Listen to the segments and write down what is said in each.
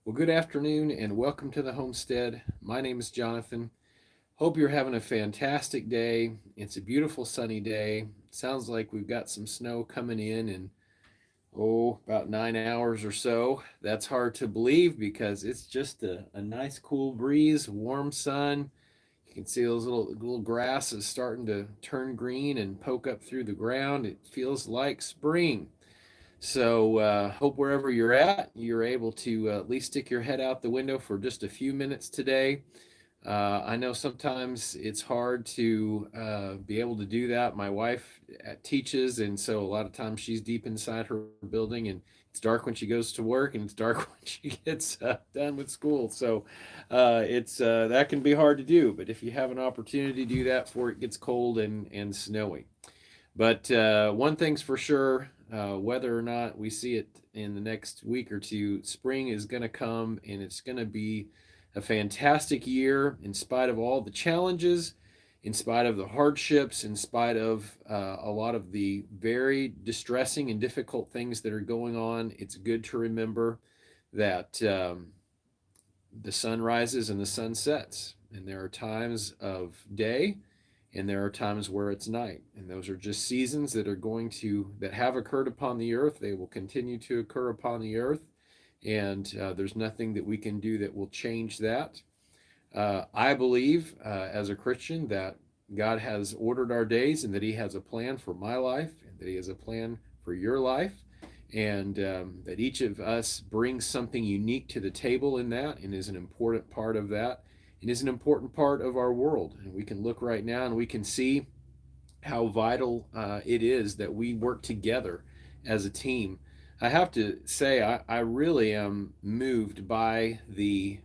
Well, good afternoon and welcome to the homestead. My name is Jonathan. Hope you're having a fantastic day. It's a beautiful sunny day. Sounds like we've got some snow coming in about 9 hours or so. That's hard to believe because it's just a nice cool breeze, warm sun. You can see those little grass is starting to turn green and poke up through the ground. It feels like spring. So, hope wherever you're at, you're able to at least stick your head out the window for just a few minutes today. I know sometimes it's hard to be able to do that. My wife teaches, and so a lot of times she's deep inside her building, and it's dark when she goes to work, and it's dark when she gets done with school. So, it's that can be hard to do. But if you have an opportunity to do that before it gets cold and snowy. But one thing's for sure, whether or not we see it in the next week or two, spring is going to come and it's going to be a fantastic year in spite of all the challenges, in spite of the hardships, in spite of a lot of the very distressing and difficult things that are going on. It's good to remember that the sun rises and the sun sets, and there are times of day and there are times where it's night, and those are just seasons that have occurred upon the earth. They will continue to occur upon the earth, and there's nothing that we can do that will change that. I believe, as a Christian, that God has ordered our days and that He has a plan for my life and that He has a plan for your life, and that each of us brings something unique to the table in that and is an important part of that and is an important part of our world. And we can look right now and we can see how vital it is that we work together as a team. I have to say, I really am moved by the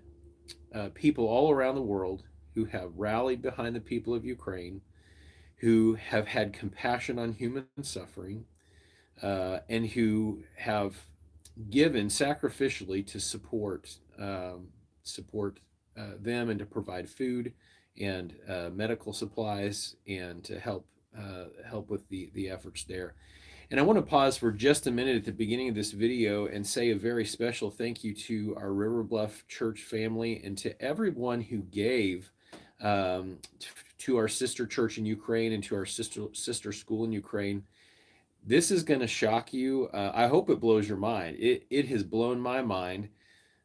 people all around the world who have rallied behind the people of Ukraine, who have had compassion on human suffering, and who have given sacrificially to support them and to provide food and medical supplies and to help with the efforts there. And I want to pause for just a minute at the beginning of this video and say a very special thank you to our River Bluff Church family and to everyone who gave um, to our sister church in Ukraine and to our sister school in Ukraine. This is going to shock you. I hope it blows your mind. It has blown my mind.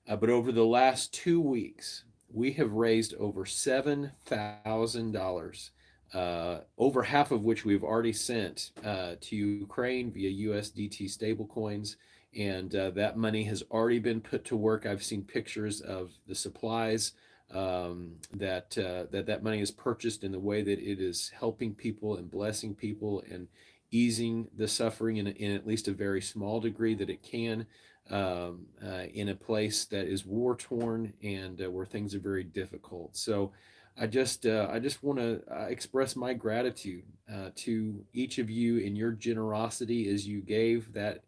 But over the last 2 weeks, we have raised over $7,000, over half of which we've already sent to Ukraine via USDT stablecoins. And that money has already been put to work. I've seen pictures of the supplies that money is purchased in the way that it is helping people and blessing people and easing the suffering in at least a very small degree that it can, in a place that is war torn and where things are very difficult. So I just want to express my gratitude to each of you in your generosity as you gave that.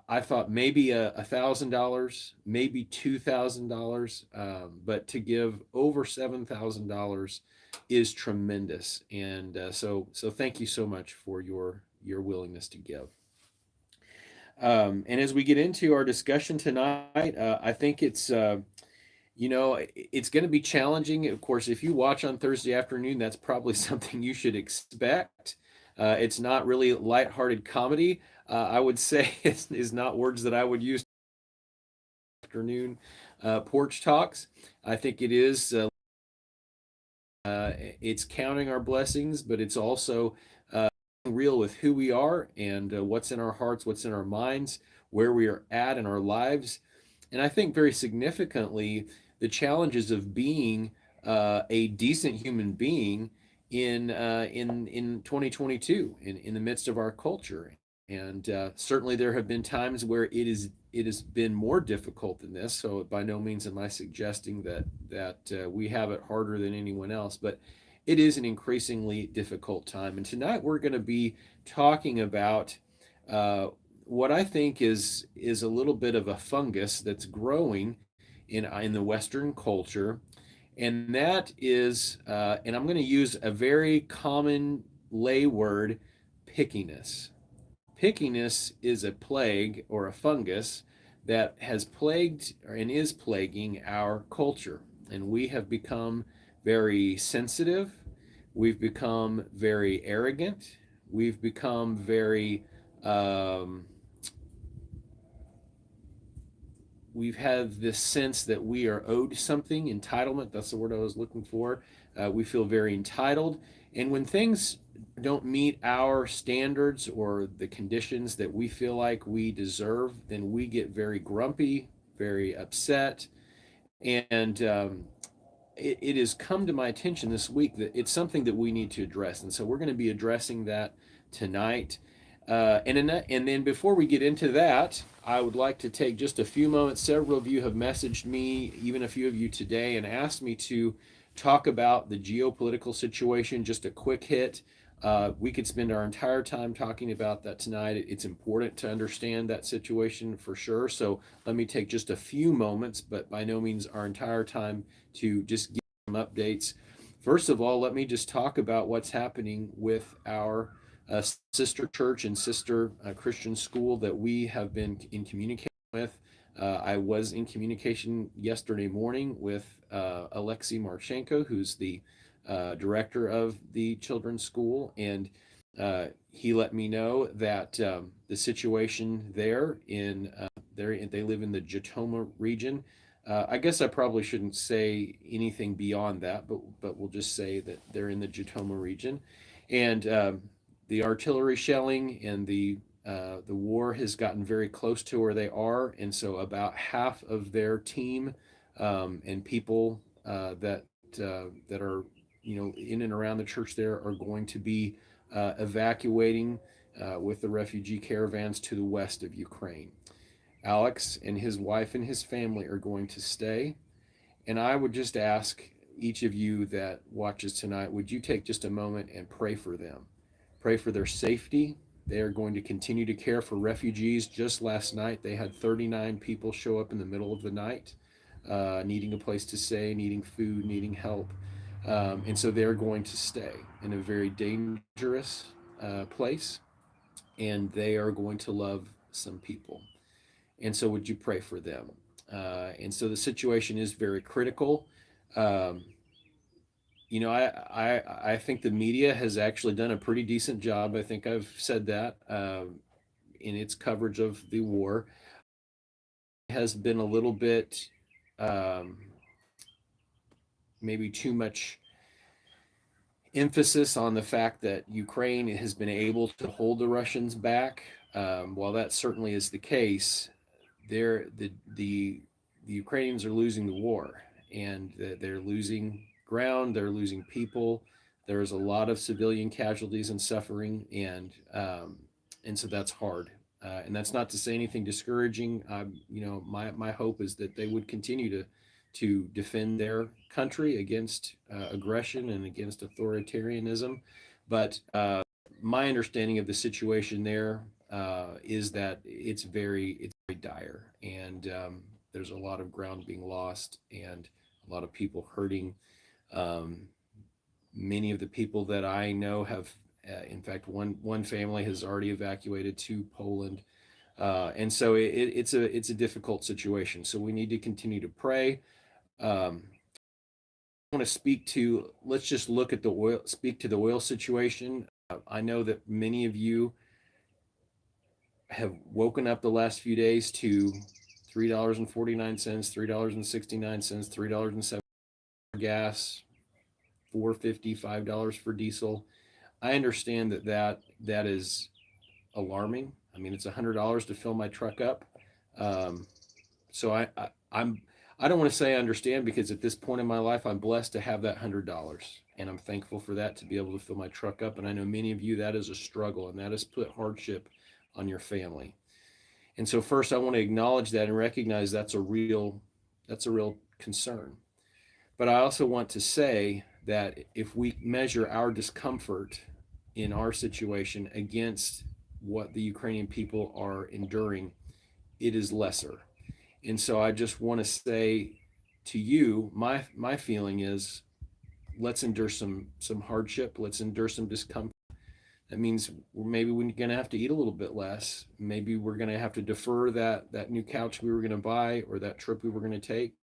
I thought maybe $1,000, maybe $2,000, but to give over $7,000 is tremendous. And so thank you so much for your willingness to give. And as we get into our discussion tonight, I think it's going to be challenging. Of course, if you watch on Thursday afternoon, that's probably something you should expect. It's not really lighthearted comedy. I would say is not words that I would use afternoon porch talks. I think it's counting our blessings, but it's also real with who we are and what's in our hearts, what's in our minds, where we are at in our lives. And I think very significantly, the challenges of being a decent human being in 2022 in the midst of our culture. And certainly there have been times where it has been more difficult than this. So by no means am I suggesting that we have it harder than anyone else, but it is an increasingly difficult time. And tonight we're going to be talking about uh, what I think is a little bit of a fungus that's growing in the Western culture, and that is, and I'm going to use a very common lay word, pickiness. Pickiness is a plague or a fungus that has plagued and is plaguing our culture. And we have become very sensitive. We've become very arrogant. We've become very, um, we've had this sense that we are owed something, entitlement, that's the word I was looking for. We feel very entitled. And when things don't meet our standards or the conditions that we feel like we deserve, then we get very grumpy, very upset. And it has come to my attention this week that it's something that we need to address. And so we're going to be addressing that tonight. And then before we get into that, I would like to take just a few moments. Several of you have messaged me, even a few of you today, and asked me to talk about the geopolitical situation, just a quick hit. We could spend our entire time talking about that tonight. It's important to understand that situation for sure. So let me take just a few moments, but by no means our entire time, to just give some updates. First of all, let me just talk about what's happening with our sister church and sister Christian school that we have been in communication with. I was in communication yesterday morning with Alexei Marchenko, who's the director of the children's school, and he let me know that the situation there they live in the Jatoma region. I guess I probably shouldn't say anything beyond that, but we'll just say that they're in the Jatoma region, and the artillery shelling and the war has gotten very close to where they are, and so about half of their team and people that are in and around the church there are going to be evacuating with the refugee caravans to the west of Ukraine. Alex and his wife and his family are going to stay. And I would just ask each of you that watches tonight, would you take just a moment and pray for them? Pray for their safety. They are going to continue to care for refugees. Just last night, they had 39 people show up in the middle of the night, needing a place to stay, needing food, needing help. And so they're going to stay in a very dangerous place, and they are going to love some people. And so, would you pray for them? And so, the situation is very critical. Um, I think the media has actually done a pretty decent job. I think I've said that in its coverage of the war. It has been a little bit, um, maybe too much emphasis on the fact that Ukraine has been able to hold the Russians back. While that certainly is the case, the Ukrainians are losing the war, and they're losing ground, they're losing people. There is a lot of civilian casualties and suffering, and so that's hard. And that's not to say anything discouraging. My hope is that they would continue to defend their country against aggression and against authoritarianism. But my understanding of the situation there is that it's very dire, and there's a lot of ground being lost and a lot of people hurting. Um, Many of the people that I know have, in fact, one family has already evacuated to Poland, and so it's a difficult situation. So we need to continue to pray. I want to speak to. Let's just look at the oil. Speak to the oil situation. I know that many of you have woken up the last few days to $3.49, $3.69, $3.07 for gas, $4.50, $5 for diesel. I understand that is alarming. I mean, it's $100 to fill my truck up. Um, so I'm I don't want to say I understand, because at this point in my life I'm blessed to have that $100, and I'm thankful for that, to be able to fill my truck up. And I know many of you, that is a struggle, and that has put hardship on your family. And so first I want to acknowledge that and recognize that's a real concern. But I also want to say that if we measure our discomfort in our situation against what the Ukrainian people are enduring, it is lesser. And so I just want to say to you, my feeling is, let's endure some hardship, let's endure some discomfort, That means maybe we're going to have to eat a little bit less. Maybe we're going to have to defer that new couch we were going to buy or that trip we were going to take,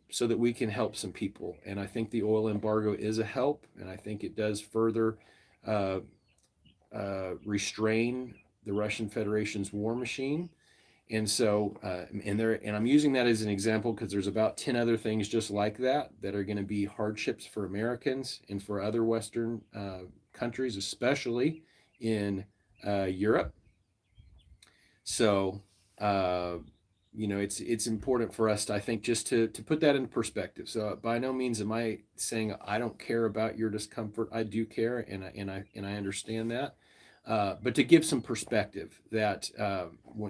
so that we can help some people. And I think the oil embargo is a help, and I think it does further uh, restrain the Russian Federation's war machine. And so, and I'm using that as an example because there's about 10 other things just like that are going to be hardships for Americans and for other Western countries, especially in Europe. So, uh, it's important for us to, I think, just to put that into perspective. So by no means am I saying I don't care about your discomfort. I do care, and I understand that. But to give some perspective that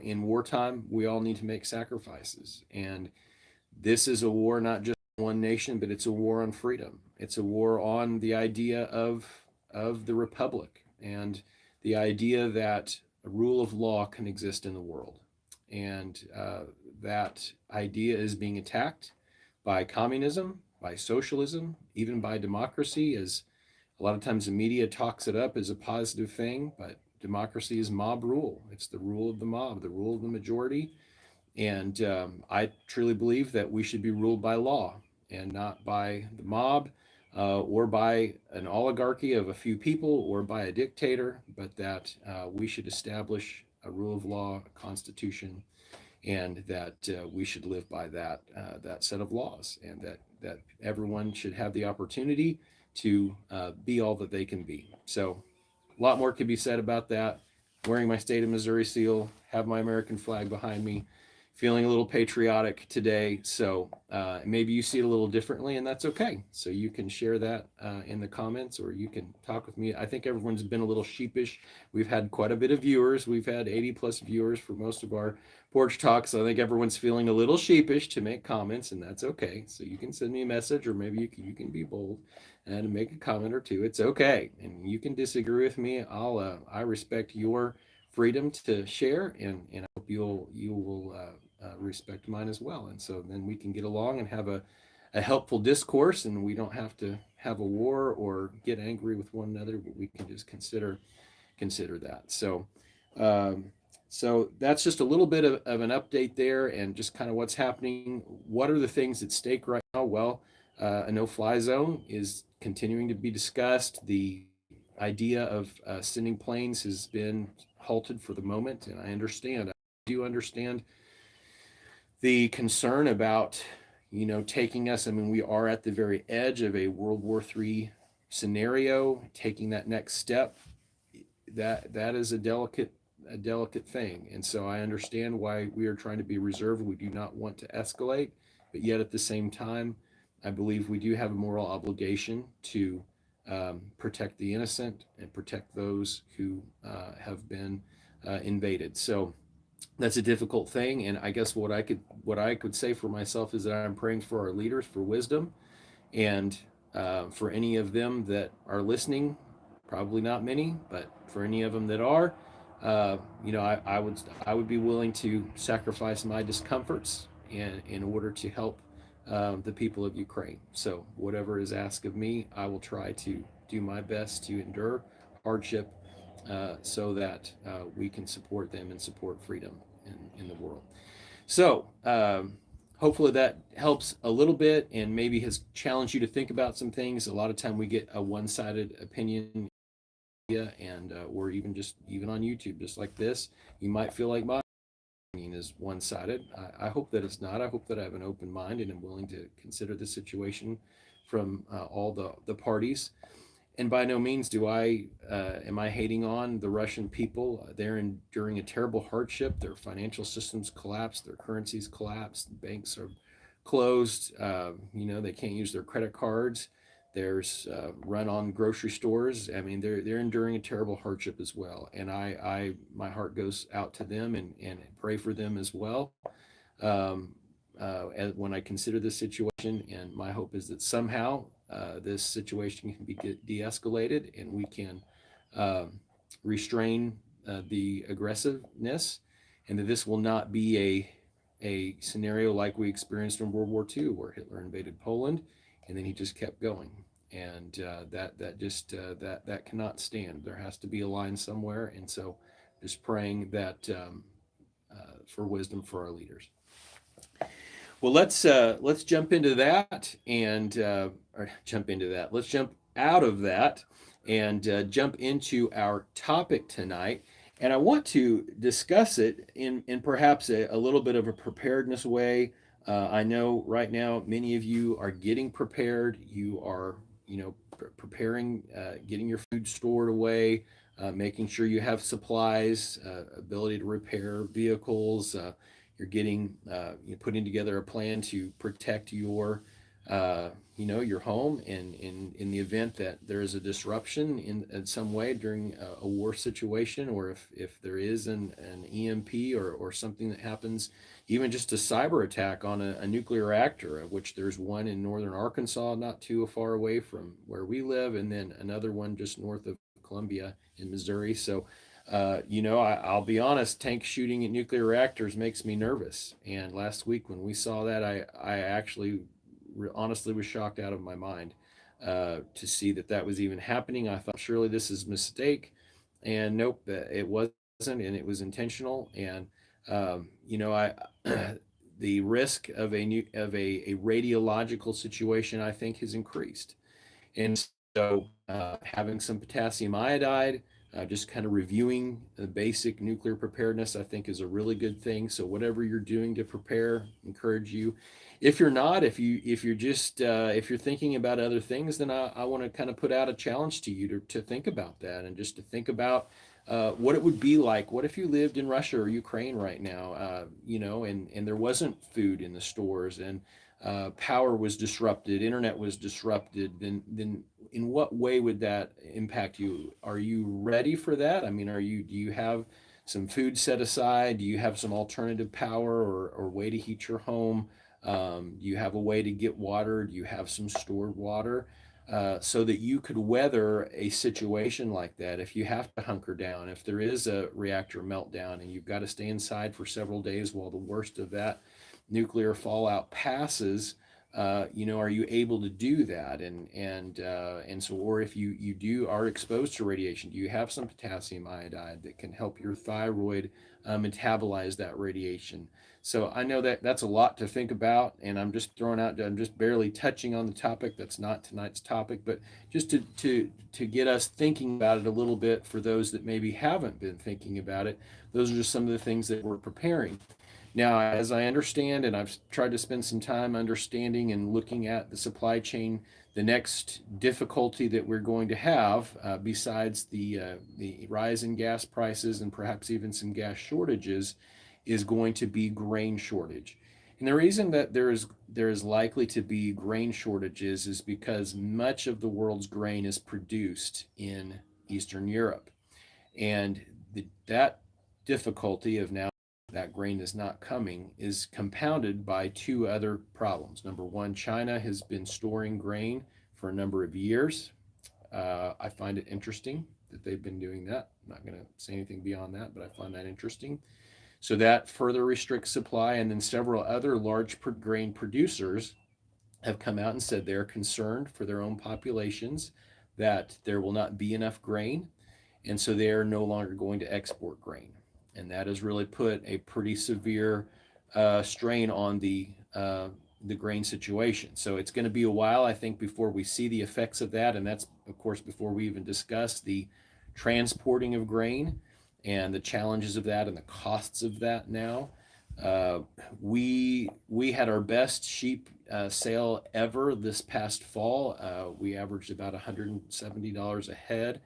in wartime we all need to make sacrifices, and this is a war not just on one nation, but it's a war on freedom. It's a war on the idea of the republic and the idea that a rule of law can exist in the world, and that idea is being attacked by communism, by socialism, even by democracy. As a lot of times the media talks it up as a positive thing, but democracy is mob rule. It's the rule of the mob, the rule of the majority, and I truly believe that we should be ruled by law and not by the mob, or by an oligarchy of a few people or by a dictator, but that we should establish a rule of law, a constitution, and that we should live by that set of laws, and that everyone should have the opportunity to be all that they can be. So a lot more could be said about that. Wearing my state of Missouri seal, have my American flag behind me, feeling a little patriotic today. So maybe you see it a little differently, and that's okay. So you can share that in the comments, or you can talk with me. I think everyone's been a little sheepish. We've had quite a bit of viewers. We've had 80 plus viewers for most of our porch talks. So I think everyone's feeling a little sheepish to make comments, and that's okay. So you can send me a message, or maybe you can be bold and make a comment or two. It's okay, and you can disagree with me. I respect your freedom to share, and I hope you will respect mine as well. And so then we can get along and have a helpful discourse, and we don't have to have a war or get angry with one another, but we can just consider that. Um, so that's just a little bit of an update there, and just kind of what's happening. What are the things at stake right now? Well, a no-fly zone is continuing to be discussed. The idea of sending planes has been halted for the moment, and I understand. I do understand the concern about, taking us. I mean, we are at the very edge of a World War III scenario. Taking that next step, that is a delicate thing, and so I understand why we are trying to be reserved. We do not want to escalate, but yet at the same time, I believe we do have a moral obligation to protect the innocent and protect those who have been invaded. So that's a difficult thing, and I guess what I could say for myself is that I'm praying for our leaders for wisdom, and for any of them that are listening, probably not many, but for any of them that are, I would be willing to sacrifice my discomforts in order to help the people of Ukraine. So whatever is asked of me, I will try to do my best to endure hardship, so that we can support them and support freedom in the world. So hopefully that helps a little bit and maybe has challenged you to think about some things. A lot of time we get a one-sided opinion, and or even on YouTube, just like this, you might feel like my opinion is one-sided. I hope that it's not. I hope that I have an open mind and am willing to consider the situation from all the parties. And by no means do I am I hating on the Russian people. They're enduring a terrible hardship. Their financial systems collapsed. Their currencies collapsed. Banks are closed. They can't use their credit cards. There's run on grocery stores. I mean, they're enduring a terrible hardship as well. And I my heart goes out to them, and pray for them as well. Um, when I consider this situation, and my hope is that somehow this situation can be de-escalated, and we can um restrain the aggressiveness, and that this will not be a scenario like we experienced in World War II, where Hitler invaded Poland, and then he just kept going. and that cannot stand. There has to be a line somewhere, and so just praying that for wisdom for our leaders. Well, let's jump into that and or jump into that. Let's jump out of that and jump into our topic tonight. And I want to discuss it in perhaps a little bit of a preparedness way. I know right now many of you are getting prepared. You are, preparing, getting your food stored away, making sure you have supplies, ability to repair vehicles. You're getting you're putting together a plan to protect your your home in the event that there is a disruption in some way during a war situation, or if there is an EMP or something that happens, even just a cyber attack on a nuclear reactor, of which there's one in northern Arkansas not too far away from where we live, and then another one just north of Columbia in Missouri. So I'll be honest, tank shooting at nuclear reactors makes me nervous. And last week when we saw that, I actually honestly was shocked out of my mind to see that was even happening. I thought surely this is a mistake, and nope, it wasn't, and it was intentional. And I the risk of a radiological situation I think has increased. And so, having some potassium iodide, just kind of reviewing the basic nuclear preparedness, I think is a really good thing. So, whatever you're doing to prepare, encourage you. If you're not, if you're thinking about other things, then I want to kind of put out a challenge to you to think about that, and just to think about what it would be like. What if you lived in Russia or Ukraine right now, and there wasn't food in the stores, and power was disrupted, internet was disrupted, then in what way would that impact you? Are you ready for that? I mean, do you have some food set aside? Do you have some alternative power or way to heat your home? Do you have a way to get water? Do you have some stored water? So that you could weather a situation like that if you have to hunker down, if there is a reactor meltdown and you've got to stay inside for several days while the worst of that nuclear fallout passes, are you able to do that? And so, or if you do are exposed to radiation, do you have some potassium iodide that can help your thyroid metabolize that radiation? So I know that that's a lot to think about, and I'm just barely touching on the topic. That's not tonight's topic, but just to get us thinking about it a little bit for those that maybe haven't been thinking about it. Those are just some of the things that we're preparing. Now, as I understand, and I've tried to spend some time understanding and looking at the supply chain, the next difficulty that we're going to have, besides the rise in gas prices and perhaps even some gas shortages, is going to be grain shortage. And the reason that there is likely to be grain shortages is because much of the world's grain is produced in Eastern Europe, and that difficulty of now that grain is not coming is compounded by two other problems. Number one, China has been storing grain for a number of years. I find it interesting that they've been doing that. I'm not going to say anything beyond that, but I find that interesting. So that further restricts supply. And then several other large grain producers have come out and said they're concerned for their own populations that there will not be enough grain, and so they are no longer going to export grain. And that has really put a pretty severe strain on the grain situation. So it's going to be a while, I think, before we see the effects of that, and that's of course before we even discuss the transporting of grain and the challenges of that and the costs of that now. Uh, we had our best sheep sale ever this past fall. We averaged about $170 a head,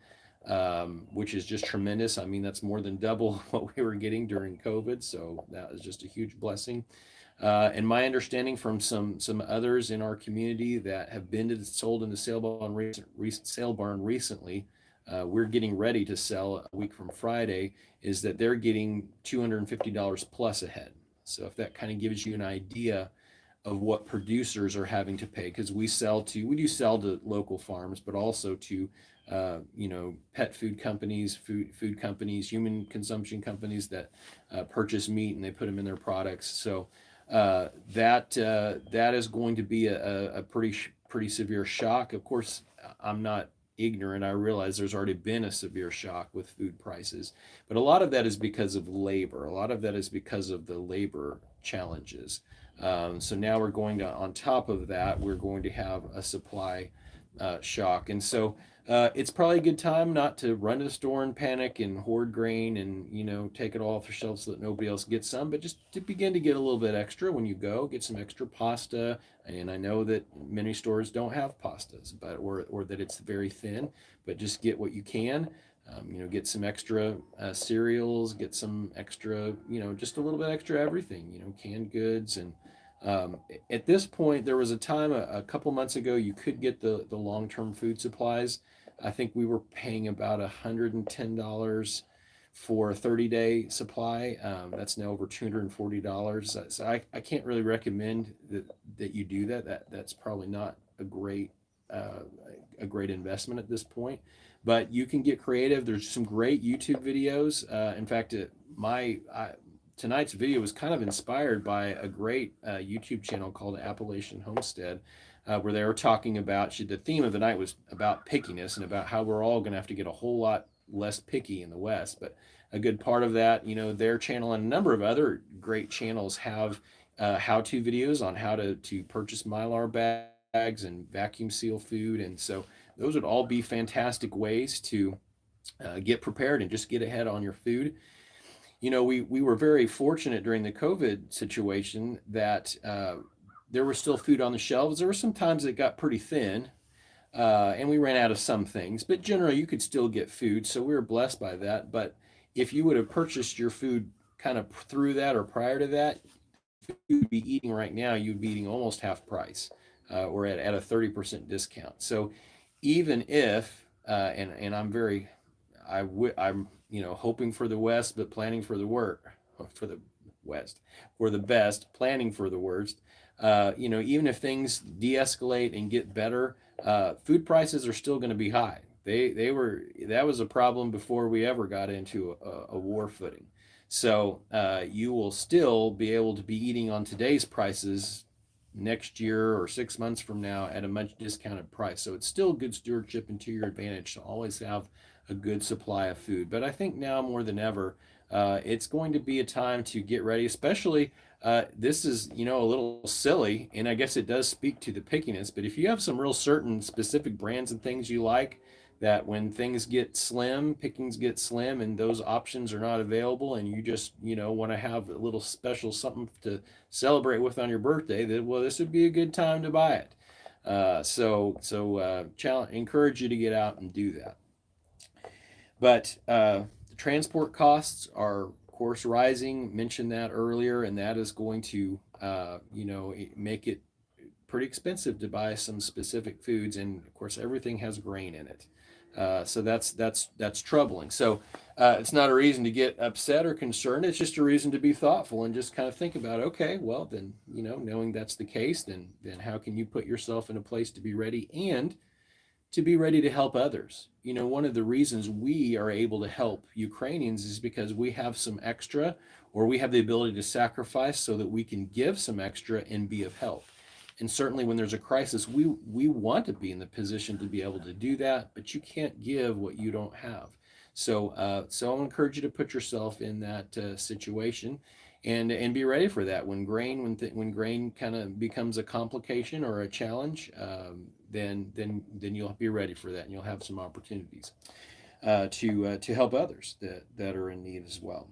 which is just tremendous. I mean, that's more than double what we were getting during COVID. So that was just a huge blessing. And my understanding from some others in our community that have been to sold in the sale barn recently, we're getting ready to sell a week from Friday, is that they're getting $250 plus a head. So if that kind of gives you an idea of what producers are having to pay, because we do sell to local farms, but also to pet food companies, food companies, human consumption companies that purchase meat and they put them in their products. So that is going to be a pretty severe shock. Of course, I'm not ignorant. I realize there's already been a severe shock with food prices, but a lot of that is because of labor. A lot of that is because of the labor challenges. So now we're going to, on top of that, we're going to have a supply shock. And so it's probably a good time not to run to the store and panic and hoard grain and take it all off the shelf so that nobody else gets some, but just to begin to get a little bit extra when you go, get some extra pasta. And I know that many stores don't have pastas, but or that it's very thin, but just get what you can. Get some extra cereals, get some extra, just a little bit extra everything, canned goods. And um, at this point, there was a time a couple months ago you could get the long term food supplies. I think we were paying about $110 for a 30-day supply. That's now over $240. So I can't really recommend that you do that. That's probably not uh, a great investment at this point. But you can get creative. There's some great YouTube videos. In fact, tonight's video was kind of inspired by a great YouTube channel called Appalachian Homestead, where they were talking about, the theme of the night was about pickiness and about how we're all going to have to get a whole lot less picky in the West. But a good part of that, their channel and a number of other great channels have how-to videos on how to purchase Mylar bags and vacuum seal food. And so those would all be fantastic ways to get prepared and just get ahead on your food. We were very fortunate during the COVID situation that there was still food on the shelves. There were some times it got pretty thin, and we ran out of some things, but generally you could still get food. So we were blessed by that. But if you would have purchased your food kind of through that or prior to that, food you'd be eating right now, you'd be eating almost half price, or at a 30% discount. So even if, and I'm hoping for the West, but planning for the worst, for the West, for the best, planning for the worst. Even if things de-escalate and get better, food prices are still going to be high. That was a problem before we ever got into a war footing. So you will still be able to be eating on today's prices next year or 6 months from now at a much discounted price. So it's still good stewardship and to your advantage to always have a good supply of food. But I think now more than ever, it's going to be a time to get ready, especially this is, a little silly, and I guess it does speak to the pickiness. But if you have some real certain specific brands and things you like, that when things get slim, pickings get slim, and those options are not available, and you just, want to have a little special something to celebrate with on your birthday, that well, this would be a good time to buy it. Encourage you to get out and do that. But the transport costs are, of course, rising. Mentioned that earlier, and that is going to, make it pretty expensive to buy some specific foods. And of course, everything has grain in it. So that's troubling. So it's not a reason to get upset or concerned. It's just a reason to be thoughtful and just kind of think about, okay, well then, knowing that's the case, then how can you put yourself in a place to be ready and to be ready to help others. One of the reasons we are able to help Ukrainians is because we have some extra, or we have the ability to sacrifice so that we can give some extra and be of help. And certainly when there's a crisis, we want to be in the position to be able to do that, but you can't give what you don't have. So I'll encourage you to put yourself in that situation, and be ready for that. When grain kind of becomes a complication or a challenge, then you'll be ready for that, and you'll have some opportunities to help others that are in need as well.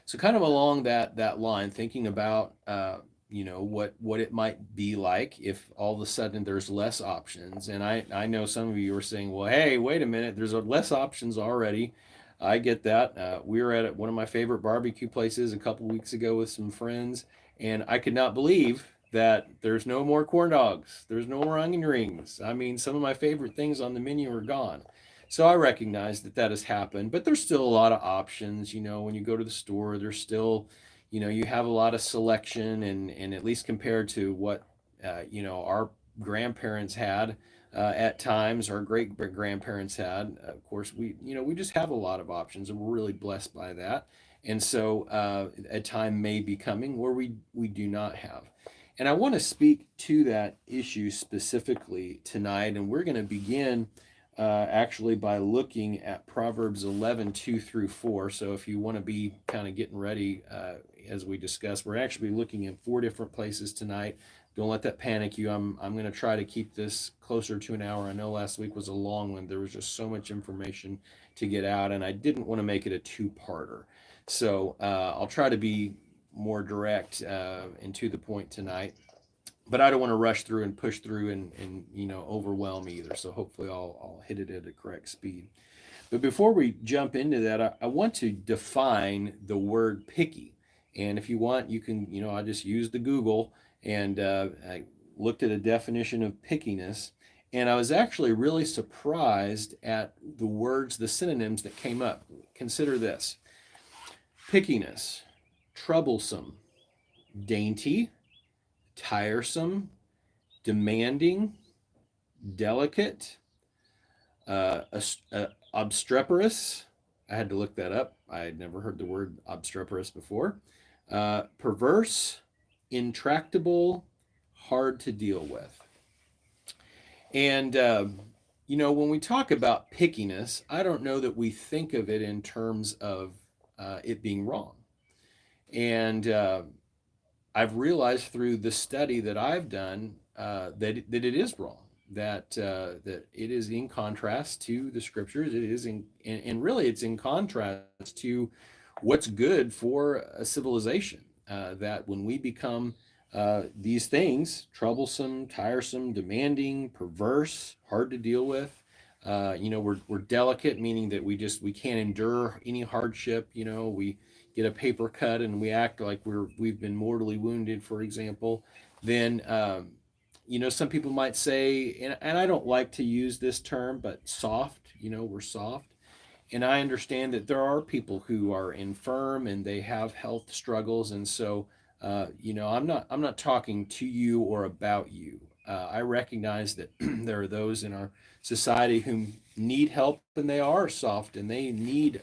So kind of along that line, thinking about what it might be like if all of a sudden there's less options. And I know some of you are saying, well, hey, wait a minute, there's less options already. I get that. We were at one of my favorite barbecue places a couple weeks ago with some friends, and I could not believe that there's no more corn dogs. There's no more onion rings. I mean, some of my favorite things on the menu are gone. So I recognize that has happened, but there's still a lot of options. When you go to the store, there's still, you have a lot of selection, and at least compared to what, our grandparents had at times, our great grandparents had. Of course, we just have a lot of options, and we're really blessed by that. And so a time may be coming where we do not have. And I want to speak to that issue specifically tonight. And we're going to begin actually by looking at Proverbs 11:2 through 4. So if you want to be kind of getting ready as we discuss, we're actually looking in four different places tonight. Don't let that panic you. I'm going to try to keep this closer to an hour. I know last week was a long one. There was just so much information to get out, and I didn't want to make it a two-parter. So I'll try to be more direct and to the point tonight. But I don't want to rush through and push through and overwhelm either. So hopefully I'll hit it at a correct speed. But before we jump into that, I want to define the word picky. And if you want, you can, I just used the Google and I looked at a definition of pickiness. And I was actually really surprised at the words, the synonyms that came up. Consider this: pickiness, troublesome, dainty, tiresome, demanding, delicate, obstreperous. I had to look that up. I had never heard the word obstreperous before. Perverse, intractable, hard to deal with. And, when we talk about pickiness, I don't know that we think of it in terms of it being wrong. And I've realized through the study that I've done that it is wrong. That it is in contrast to the scriptures. It is and really it's in contrast to what's good for a civilization. That when we become these things, troublesome, tiresome, demanding, perverse, hard to deal with. We're delicate, meaning that we can't endure any hardship. We get a paper cut and we act like we've been mortally wounded, for example. Then some people might say, and I don't like to use this term, but soft. We're soft. And I understand that there are people who are infirm and they have health struggles, and so I'm not talking to you or about you. I recognize that there are those in our society who need help and they are soft and they need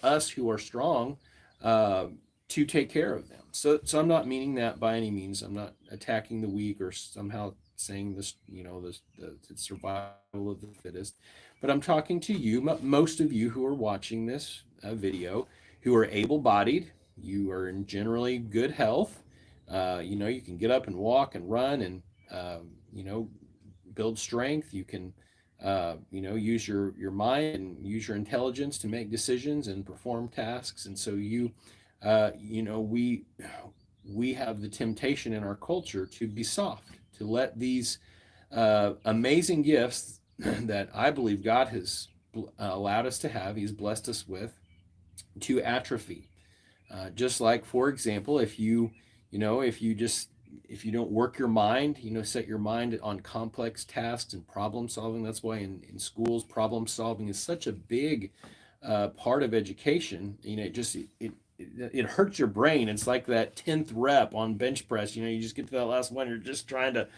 us who are strong uh, to take care of them. So I'm not meaning that by any means. I'm not attacking the weak or somehow saying this, the survival of the fittest. But I'm talking to you, most of you who are watching this video, who are able-bodied. You are in generally good health. You can get up and walk and run and you know build strength. You can use your mind and use your intelligence to make decisions and perform tasks. And so we have the temptation in our culture to be soft, to let these amazing gifts that I believe God has allowed us to have, He's blessed us with, to atrophy. Just like, for example, if you don't work your mind, set your mind on complex tasks and problem solving. That's why in schools, problem solving is such a big part of education. It hurts your brain. It's like that 10th rep on bench press. You just get to that last one. You're just trying to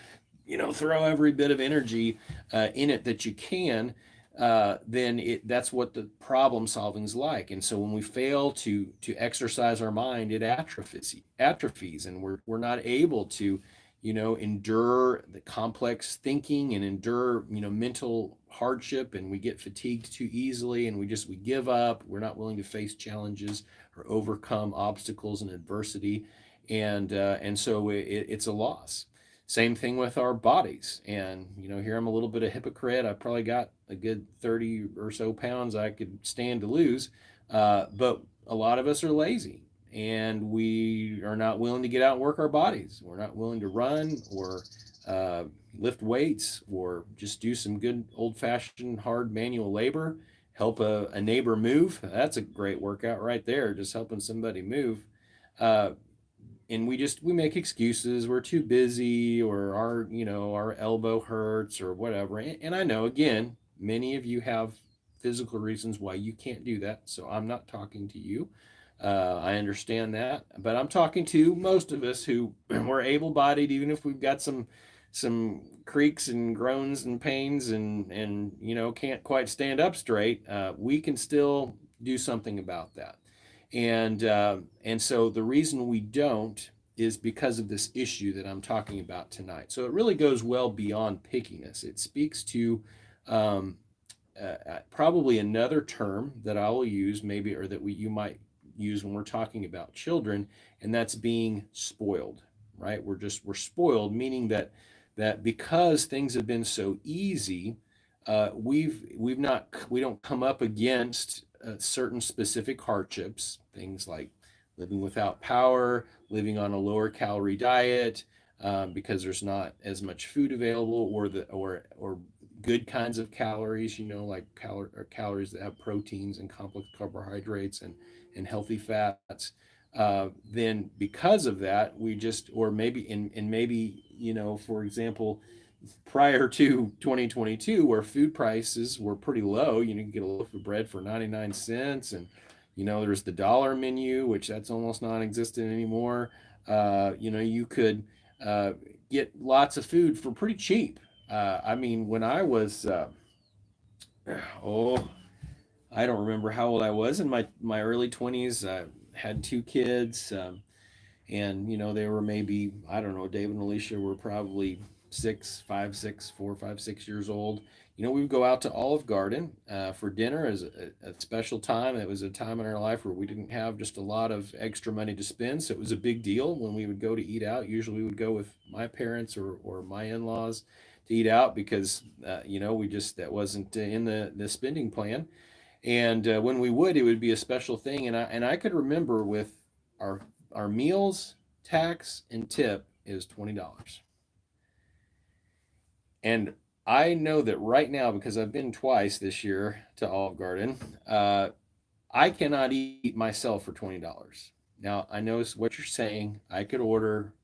throw every bit of energy in it that you can. Then that's what the problem solving is like. And so when we fail to exercise our mind, it atrophies, and we're not able to endure the complex thinking and endure mental hardship, and we get fatigued too easily, and we give up. We're not willing to face challenges or overcome obstacles and adversity, and so it's a loss. Same thing with our bodies. And, here I'm a little bit of a hypocrite. I probably got a good 30 or so pounds I could stand to lose. But a lot of us are lazy and we are not willing to get out and work our bodies. We're not willing to run or lift weights or just do some good old fashioned hard manual labor, help a neighbor move. That's a great workout right there, just helping somebody move. Uh, and we make excuses. We're too busy, or our elbow hurts or whatever. And I know, again, many of you have physical reasons why you can't do that, so I'm not talking to you. I understand that, but I'm talking to most of us who we're able-bodied, even if we've got some creaks and groans and pains and can't quite stand up straight. We can still do something about that. And so the reason we don't is because of this issue that I'm talking about tonight. So it really goes well beyond pickiness. It speaks to um, probably another term that I will use, maybe, or that you might use when we're talking about children, and that's being spoiled. Right? We're spoiled, meaning that because things have been so easy, we don't come up against certain specific hardships, things like living without power, living on a lower calorie diet, because there's not as much food available, or good kinds of calories, like calories that have proteins and complex carbohydrates and healthy fats. Then because of that, we just, or maybe, and maybe, for example, prior to 2022, where food prices were pretty low, you can get a loaf of bread for 99 cents. And, there's the dollar menu, which that's almost non-existent anymore. You could uh, get lots of food for pretty cheap. I mean, when I was, oh, I don't remember how old I was in my early 20s. I had two kids. And they were maybe, I don't know, David and Alicia were probably 4, 5, 6 years old. We would go out to Olive Garden for dinner as a special time. It was a time in our life where we didn't have just a lot of extra money to spend, so it was a big deal when we would go to eat out. Usually we would go with my parents or my in-laws to eat out, because we just, that wasn't in the spending plan. And when we would, it would be a special thing. And I could remember with our our meals, tax, and tip is $20. And I know that right now, because I've been twice this year to Olive Garden, I cannot eat myself for $20. Now, I know what you're saying. I could order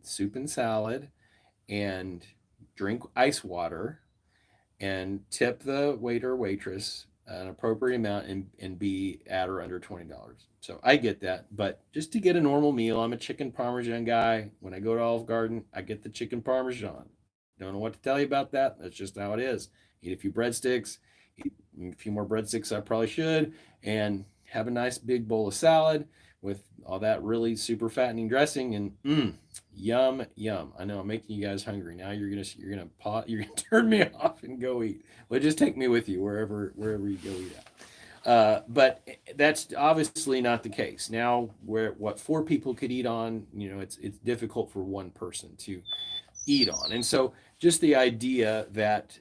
soup and salad and drink ice water and tip the waiter or waitress an appropriate amount, and be at or under $20. So I get that. But just to get a normal meal, I'm a chicken parmesan guy. When I go to Olive Garden, I get the chicken parmesan. Don't know what to tell you about that. That's just how it is. Eat a few breadsticks, eat a few more breadsticks I probably should, and have a nice big bowl of salad with all that really super fattening dressing, and yum yum. I know I'm making you guys hungry. Now you're gonna turn me off and go eat. Well, just take me with you wherever you go eat at. But that's obviously not the case. Now, what four people could eat on, it's difficult for one person to eat on. And so just the idea that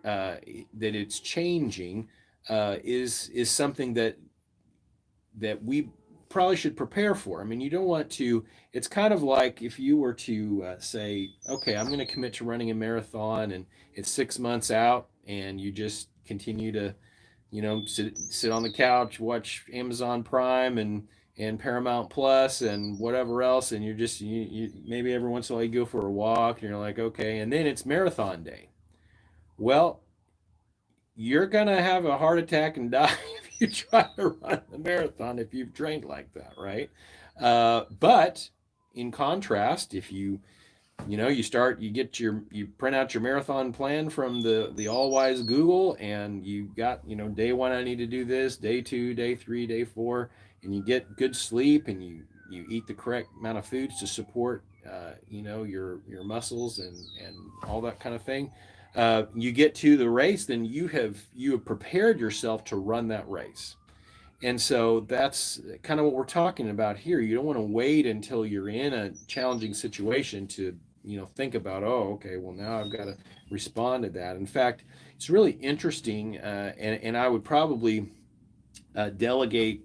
it's changing is something that we probably should prepare for. I mean, you don't want to. It's kind of like if you were to say, okay, I'm going to commit to running a marathon, and it's 6 months out, and you just continue to, sit on the couch, watch Amazon Prime and Paramount Plus and whatever else, and you maybe every once in a while you go for a walk, and you're like, okay, and then it's marathon day. Well, you're gonna have a heart attack and die if you try to run the marathon if you've trained like that, right? But in contrast, if you print out your marathon plan from the all wise Google, and you got, day one I need to do this, day two, day three, day four, and you get good sleep, and you eat the correct amount of foods to support your muscles and all that kind of thing. You get to the race, then you have prepared yourself to run that race. And so that's kind of what we're talking about here. You don't want to wait until you're in a challenging situation to, think about, oh, okay, well, now I've got to respond to that. In fact, it's really interesting, and I would probably delegate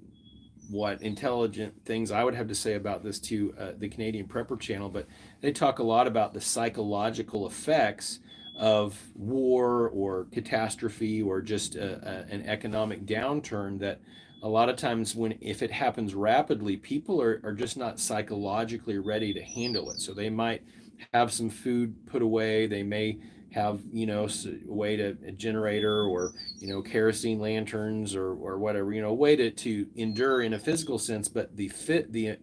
what intelligent things I would have to say about this to the Canadian Prepper channel, but they talk a lot about the psychological effects of war or catastrophe, or just an economic downturn, that a lot of times, if it happens rapidly, people are just not psychologically ready to handle it. So they might have some food put away. They may have, a way to a generator, or kerosene lanterns, or whatever, a way to endure in a physical sense. But the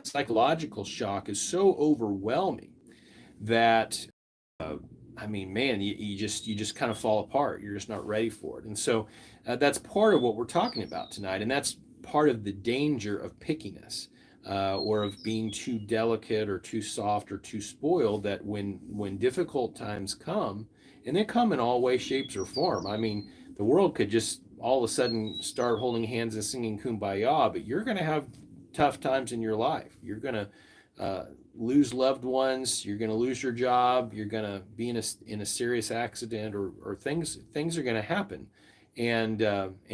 psychological shock is so overwhelming that I mean, man, you just kind of fall apart. You're just not ready for it. And so that's part of what we're talking about tonight, and that's part of the danger of pickiness. or of being too delicate or too soft or too spoiled, that when difficult times come, and they come in all ways, shapes, or form. I mean, the world could just all of a sudden start holding hands and singing kumbaya, but you're going to have tough times in your life. You're going to lose loved ones. You're going to lose your job. You're going to be in a serious accident, or things are going to happen, and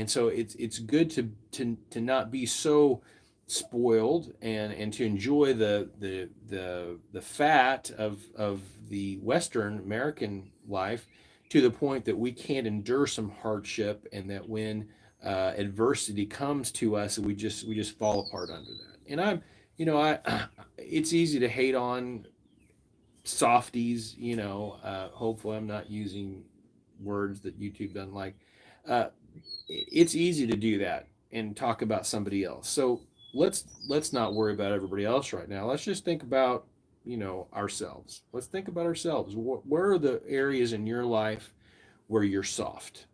so it's good to not be so spoiled, and to enjoy the fat of the Western American life, to the point that we can't endure some hardship, and that when adversity comes to us, we just fall apart under that. And I it's easy to hate on softies. Hopefully I'm not using words that YouTube doesn't like. uh, it's easy to do that and talk about somebody else. So let's not worry about everybody else right now. Let's just think about ourselves. Let's think about ourselves. Where are the areas in your life where you're soft?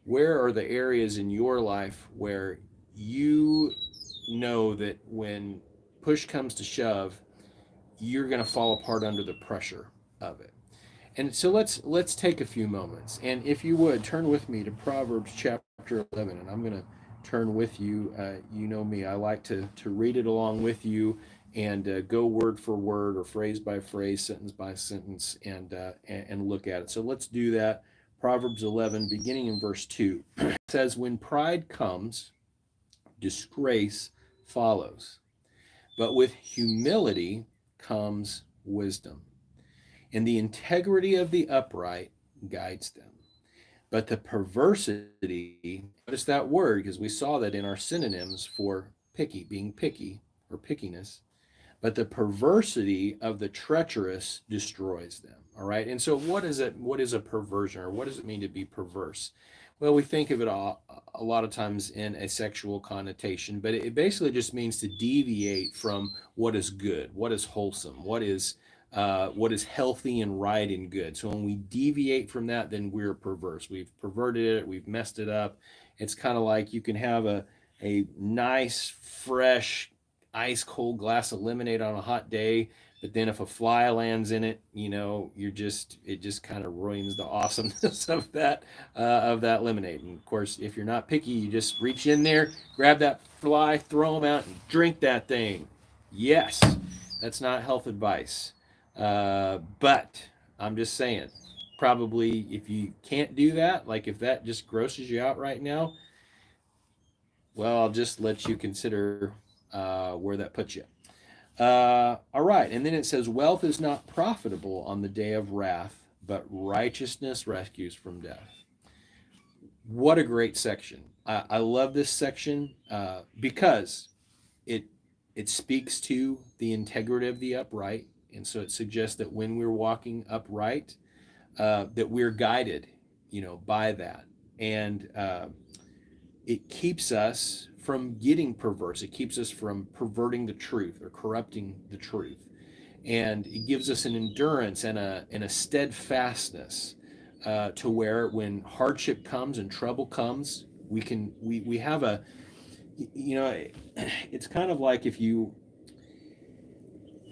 Where are the areas in your life where you know that when push comes to shove, you're going to fall apart under the pressure of it? And so let's take a few moments, and if you would turn with me to Proverbs chapter 11, and I'm going to turn with you. You know me; I like to read it along with you, and go word for word, or phrase by phrase, sentence by sentence, and look at it. So let's do that. Proverbs 11, beginning in verse 2, says, "When pride comes, disgrace follows, but with humility comes wisdom. And the integrity of the upright guides them. But the perversity," notice that word, because we saw that in our synonyms for picky, being picky or pickiness, "but the perversity of the treacherous destroys them." All right. And so what is it? What is a perversion, or what does it mean to be perverse? Well, we think of it a lot of times in a sexual connotation, but it basically just means to deviate from what is good, what is wholesome, what is healthy and right and good. So when we deviate from that, then we're perverse. We've perverted it. We've messed it up. It's kind of like you can have a nice, fresh, ice cold glass of lemonade on a hot day, but then if a fly lands in it, it just kind of ruins the awesomeness of that lemonade. And of course, if you're not picky, you just reach in there, grab that fly, throw them out, and drink that thing. Yes, that's not health advice. But I'm just saying, probably if you can't do that, like if that just grosses you out right now, well, I'll just let you consider where that puts you. All right, and then it says, "Wealth is not profitable on the day of wrath, but righteousness rescues from death." What a great section! I love this section because it it speaks to the integrity of the upright, and so it suggests that when we're walking upright, that we're guided, by that, and it keeps us from getting perverse. It keeps us from perverting the truth or corrupting the truth, and it gives us an endurance and a steadfastness to where when hardship comes and trouble comes, we have a you know it's kind of like if you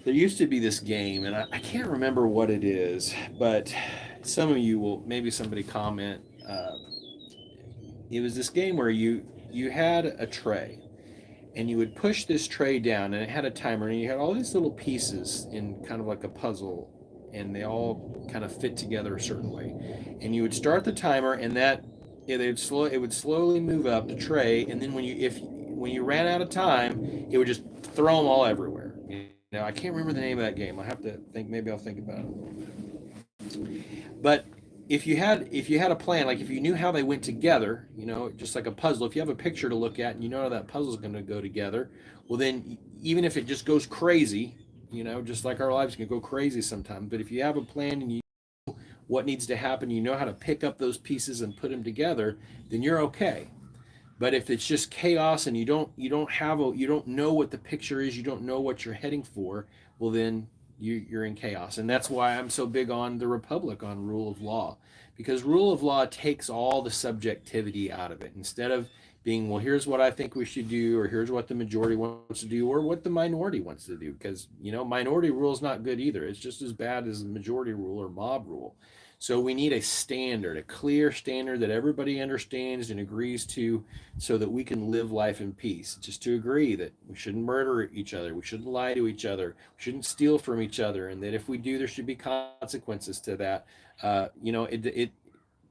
there used to be this game, and I can't remember what it is, but some of you will, maybe somebody comment. It was this game where you had a tray, and you would push this tray down, and it had a timer, and you had all these little pieces in kind of like a puzzle, and they all kind of fit together a certain way. And you would start the timer, and it would slowly move up the tray, and then when you ran out of time, it would just throw them all everywhere. I can't remember the name of that game. I have to think. Maybe I'll think about it a little bit. But if you had a plan, like if you knew how they went together, just like a puzzle. If you have a picture to look at and you know how that puzzle is going to go together, well then, even if it just goes crazy, just like our lives can go crazy sometimes. But if you have a plan and you know what needs to happen, you know how to pick up those pieces and put them together, then you're okay. But if it's just chaos and you don't know what the picture is, you don't know what you're heading for, well then you're in chaos. And that's why I'm so big on the Republic, on rule of law, because rule of law takes all the subjectivity out of it. Instead of being, well, here's what I think we should do, or here's what the majority wants to do, or what the minority wants to do. Because, minority rule is not good either. It's just as bad as the majority rule or mob rule. So we need a standard, a clear standard that everybody understands and agrees to, so that we can live life in peace. Just to agree that we shouldn't murder each other, we shouldn't lie to each other, we shouldn't steal from each other, and that if we do, there should be consequences to that.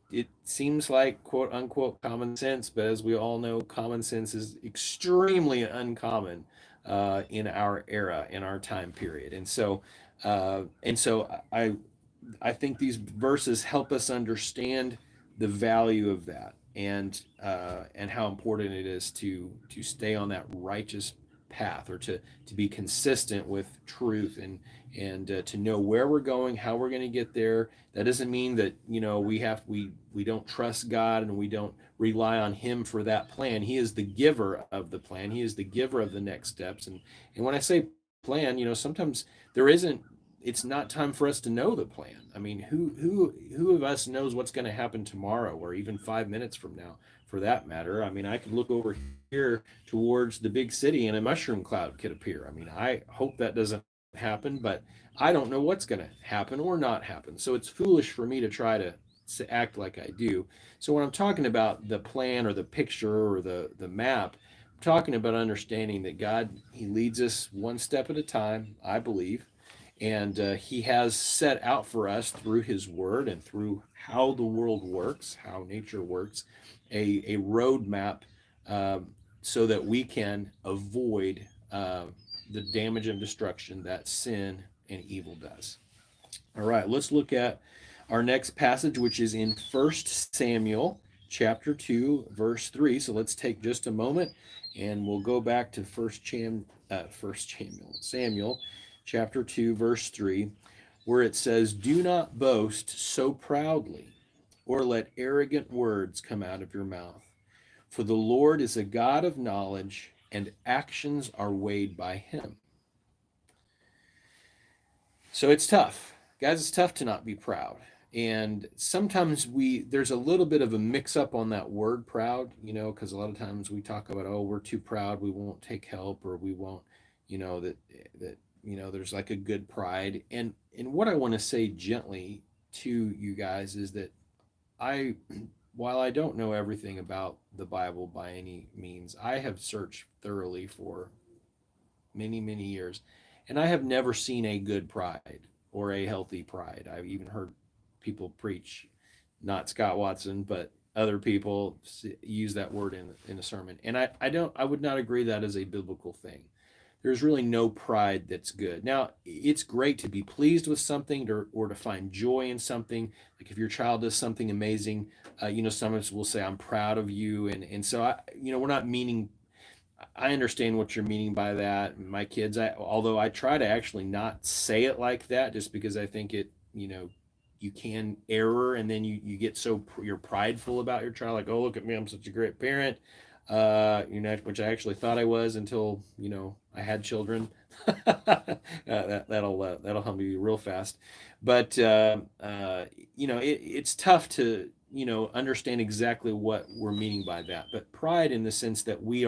It seems like quote unquote common sense, but as we all know, common sense is extremely uncommon in our era, in our time period. And so I think these verses help us understand the value of that, and how important it is to stay on that righteous path, or to be consistent with truth, and to know where we're going, how we're going to get there. That doesn't mean that we don't trust God and we don't rely on Him for that plan. He is the giver of the plan. He is the giver of the next steps. And when I say plan, sometimes there isn't. It's not time for us to know the plan. I mean, who of us knows what's going to happen tomorrow, or even 5 minutes from now, for that matter? I mean, I could look over here towards the big city and a mushroom cloud could appear. I mean, I hope that doesn't happen, but I don't know what's going to happen or not happen. So it's foolish for me to try to act like I do. So when I'm talking about the plan or the picture or the map, I'm talking about understanding that God, He leads us one step at a time, I believe, and He has set out for us through His Word and through how the world works, how nature works, a roadmap, so that we can avoid the damage and destruction that sin and evil does. All right, let's look at our next passage, which is in 1 Samuel chapter 2, verse 3. So let's take just a moment and we'll go back to Samuel chapter 2, verse 3, where it says, "Do not boast so proudly, or let arrogant words come out of your mouth. For the Lord is a God of knowledge, and actions are weighed by Him." So it's tough. Guys, it's tough to not be proud. And sometimes there's a little bit of a mix up on that word proud, because a lot of times we talk about, oh, we're too proud, we won't take help, or we won't, there's like a good pride. And what I want to say gently to you guys is that I while I don't know everything about the Bible by any means, I have searched thoroughly for many, many years, and I have never seen a good pride or a healthy pride. I've even heard people preach, not Scott Watson, but other people use that word in a sermon, and I would not agree that is a biblical thing. There's really no pride that's good. Now, it's great to be pleased with something, or to find joy in something. Like if your child does something amazing, some of us will say, "I'm proud of you," and so we're not meaning. I understand what you're meaning by that. My kids, although I try to actually not say it like that, just because I think you can error, and then you get so you're prideful about your child, like, oh, look at me, I'm such a great parent, which I actually thought I was until I had children. That'll humble you real fast. But it's tough to understand exactly what we're meaning by that. But pride, in the sense that we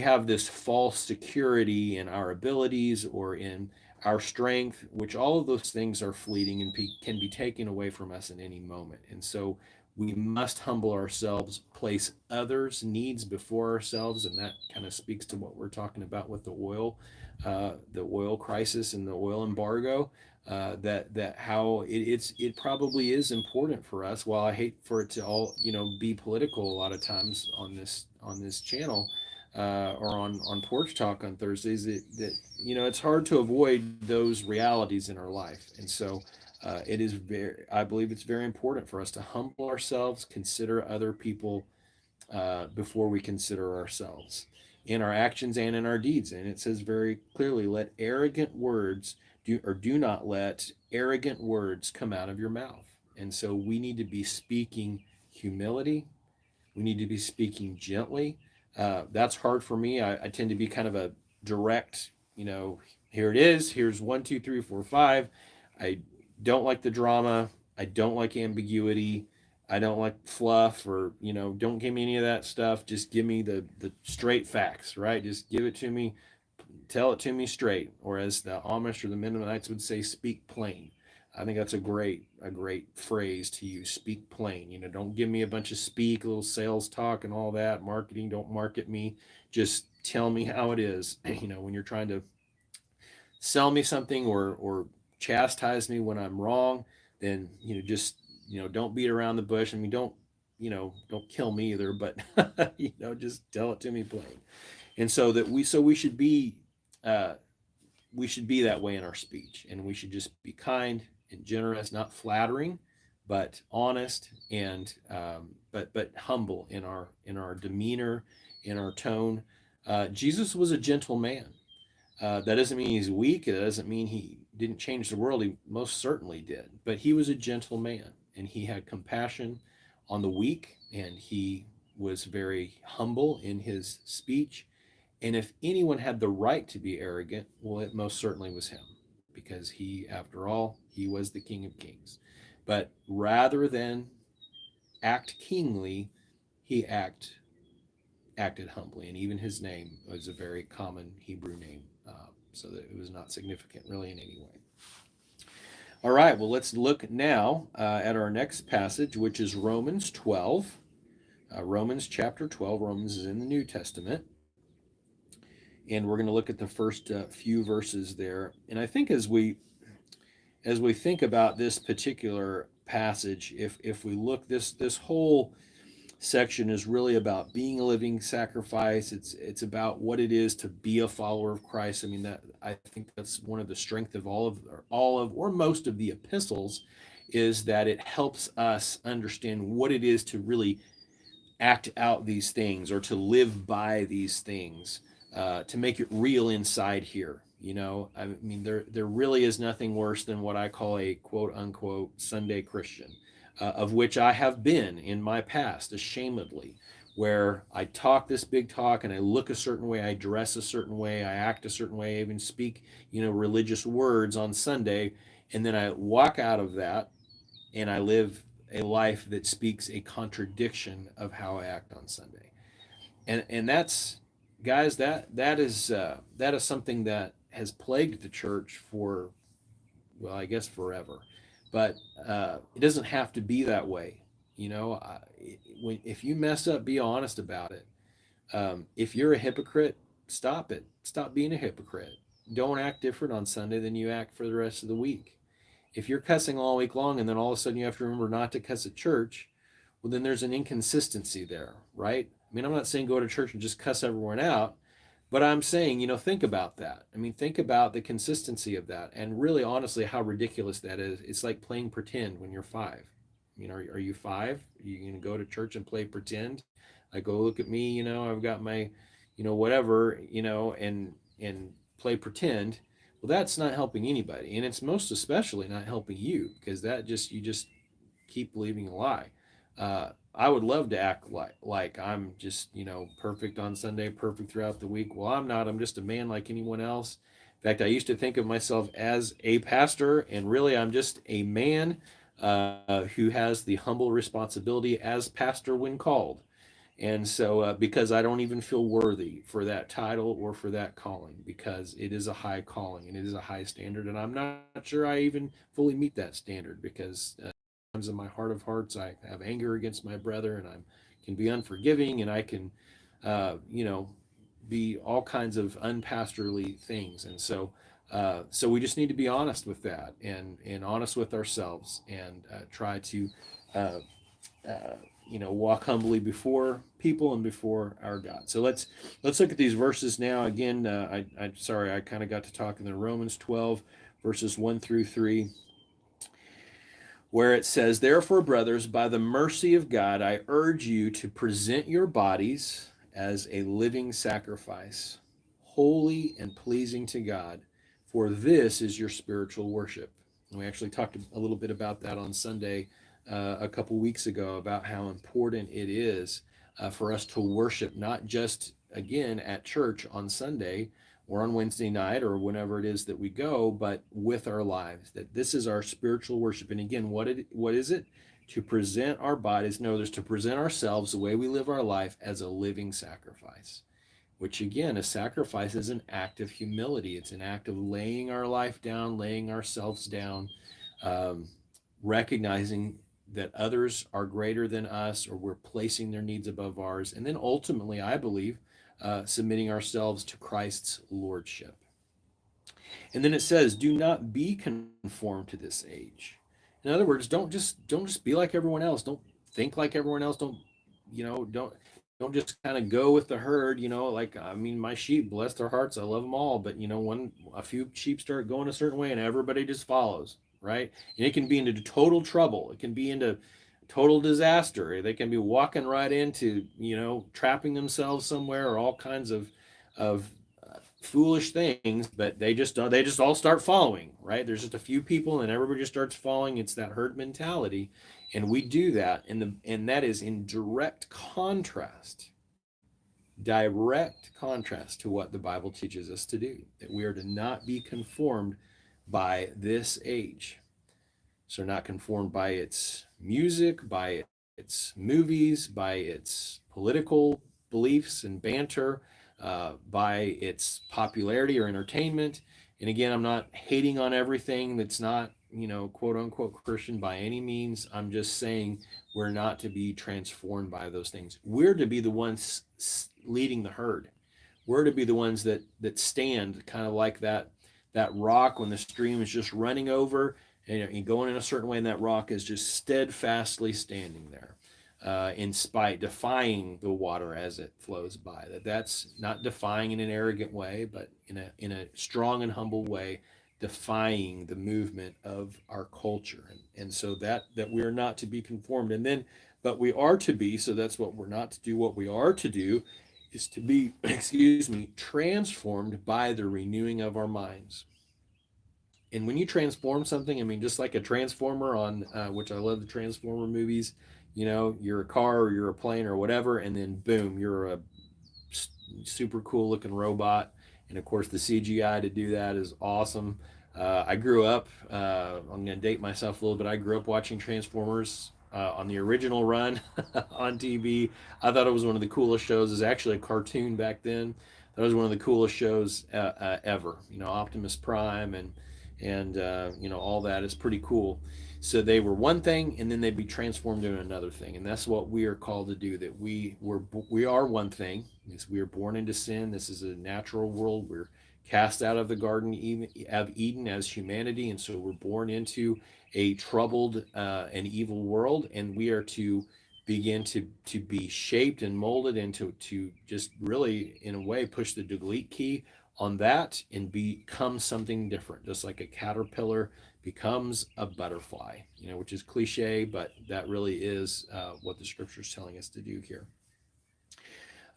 have this false security in our abilities or in our strength, which all of those things are fleeting and can be taken away from us in any moment. And so we must humble ourselves, place others' needs before ourselves, and that kind of speaks to what we're talking about with the oil crisis and the oil embargo. That how it probably is important for us. While I hate for it to all be political a lot of times on this channel, or on Porch Talk on Thursdays, that it's hard to avoid those realities in our life. And so I believe it's very important for us to humble ourselves, consider other people before we consider ourselves, in our actions and in our deeds. And it says very clearly, let arrogant words do not let arrogant words come out of your mouth. And so we need to be speaking humility. We need to be speaking gently. That's hard for me. I tend to be kind of a direct, here it is. Here's 1, 2, 3, 4, 5. I don't like the drama. I don't like ambiguity. I don't like fluff, or don't give me any of that stuff. Just give me the straight facts, right? Just give it to me, tell it to me straight, or as the Amish or the Mennonites would say, speak plain. I think that's a great phrase to use. Speak plain. Don't give me a bunch of speak, a little sales talk and all that. Marketing, don't market me. Just tell me how it is. When you're trying to sell me something, or chastise me when I'm wrong, then just don't beat around the bush. I mean, don't kill me either, but just tell it to me plain. And so we should be uh, we should be that way in our speech, and we should just be kind and generous, not flattering, but honest, and but humble in our demeanor, in our tone. Jesus was a gentle man. That doesn't mean he's weak. It doesn't mean he didn't change the world. He most certainly did. But he was a gentle man, and he had compassion on the weak, and he was very humble in his speech. And if anyone had the right to be arrogant, well, it most certainly was him, because he, after all, he was the King of Kings. But rather than act kingly, he acted humbly, and even his name was a very common Hebrew name, so that it was not significant really in any way. All right, well, let's look now at our next passage, which is Romans 12. Romans chapter 12. Romans is in the New Testament. And we're going to look at the first few verses there. And I think as we think about this particular passage, if we look, this whole section is really about being a living sacrifice. It's about what it is to be a follower of Christ. I mean, that I think that's one of the strength of all of or most of the epistles, is that it helps us understand what it is to really act out these things, or to live by these things, to make it real inside here. I mean, there really is nothing worse than what I call a quote unquote Sunday Christian, of which I have been in my past, ashamedly, where I talk this big talk, and I look a certain way, I dress a certain way, I act a certain way, I even speak, religious words on Sunday, and then I walk out of that and I live a life that speaks a contradiction of how I act on Sunday. And that's, guys, that is something that has plagued the church for, well, I guess forever. But it doesn't have to be that way. If you mess up, be honest about it. If you're a hypocrite, stop it. Stop being a hypocrite. Don't act different on Sunday than you act for the rest of the week. If you're cussing all week long, and then all of a sudden you have to remember not to cuss at church, well, then there's an inconsistency there, right? I mean, I'm not saying go to church and just cuss everyone out, but I'm saying, think about that. I mean, think about the consistency of that, and really, honestly, how ridiculous that is. It's like playing pretend when you're 5. Are you 5? Are you going to go to church and play pretend? Like, go look at me, I've got my, whatever, and play pretend. Well, that's not helping anybody, and it's most especially not helping you, because you just keep believing a lie. I would love to act like I'm just perfect on Sunday, perfect throughout the week. Well, I'm not. I'm just a man like anyone else. In fact, I used to think of myself as a pastor, and really, I'm just a man who has the humble responsibility as pastor when called. And so, because I don't even feel worthy for that title or for that calling, because it is a high calling and it is a high standard, and I'm not sure I even fully meet that standard, because sometimes in my heart of hearts I have anger against my brother, and I can be unforgiving, and I can, you know, be all kinds of unpastorly things, and so we just need to be honest with that, and honest with ourselves, and try to. Uh, uh, Walk humbly before people and before our God. So let's look at these verses now. Again, I'm sorry, I kind of got to talking in Romans 12 verses 1 through 3, where it says, "Therefore, brothers, by the mercy of God, I urge you to present your bodies as a living sacrifice, holy and pleasing to God, for this is your spiritual worship." And we actually talked a little bit about that on Sunday, a couple weeks ago, about how important it is for us to worship, not just, again, at church on Sunday or on Wednesday night or whenever it is that we go, but with our lives. That this is our spiritual worship. And again, what is it? to present our bodies, no, there's to present ourselves, the way we live our life, as a living sacrifice, which again, a sacrifice is an act of humility. It's an act of laying our life down, laying ourselves down, um, recognizing that others are greater than us, or we're placing their needs above ours. And then ultimately, I believe, submitting ourselves to Christ's lordship. And then it says, "Do not be conformed to this age." In other words, don't just be like everyone else. Don't think like everyone else. Don't just kind of go with the herd. Like, I mean, my sheep, bless their hearts, I love them all. But when a few sheep start going a certain way, and everybody just follows, right? And it can be into total trouble. It can be into total disaster. They can be walking right into trapping themselves somewhere, or all kinds of foolish things, but they just all start following, right? There's just a few people and everybody just starts following. It's that herd mentality, and we do that, and that is in direct contrast to what the Bible teaches us to do, that we are to not be conformed by this age. So, not conformed by its music, by its movies, by its political beliefs and banter, by its popularity or entertainment. And again, I'm not hating on everything that's not, quote unquote Christian by any means. I'm just saying we're not to be transformed by those things. We're to be the ones leading the herd. We're to be the ones that stand kind of like that rock when the stream is just running over, and going in a certain way, and that rock is just steadfastly standing there, in spite, defying the water as it flows by. That's not defying in an arrogant way, but in a strong and humble way, defying the movement of our culture. And so that we are not to be conformed. And then, but we are to be, so that's what we're not to do. What we are to do is to be, excuse me, transformed by the renewing of our minds. And when you transform something, I mean, just like a transformer on, which I love the Transformer movies, you're a car or you're a plane or whatever, and then boom, you're a super cool looking robot. And of course, the CGI to do that is awesome. I grew up, I'm going to date myself a little bit. I grew up watching Transformers on the original run on TV. I thought it was one of the coolest shows. It was actually a cartoon back then. That was one of the coolest shows ever. Optimus Prime and all that is pretty cool. So they were one thing, and then they'd be transformed into another thing, and that's what we are called to do. That we are one thing. Is we are born into sin. This is a natural world. We're cast out of the Garden of Eden as humanity, and so we're born into a troubled and evil world, and we are to begin to be shaped and molded into to just really, in a way, push the delete key on that and become something different, just like a caterpillar becomes a butterfly, which is cliche, but that really is what the scripture is telling us to do here.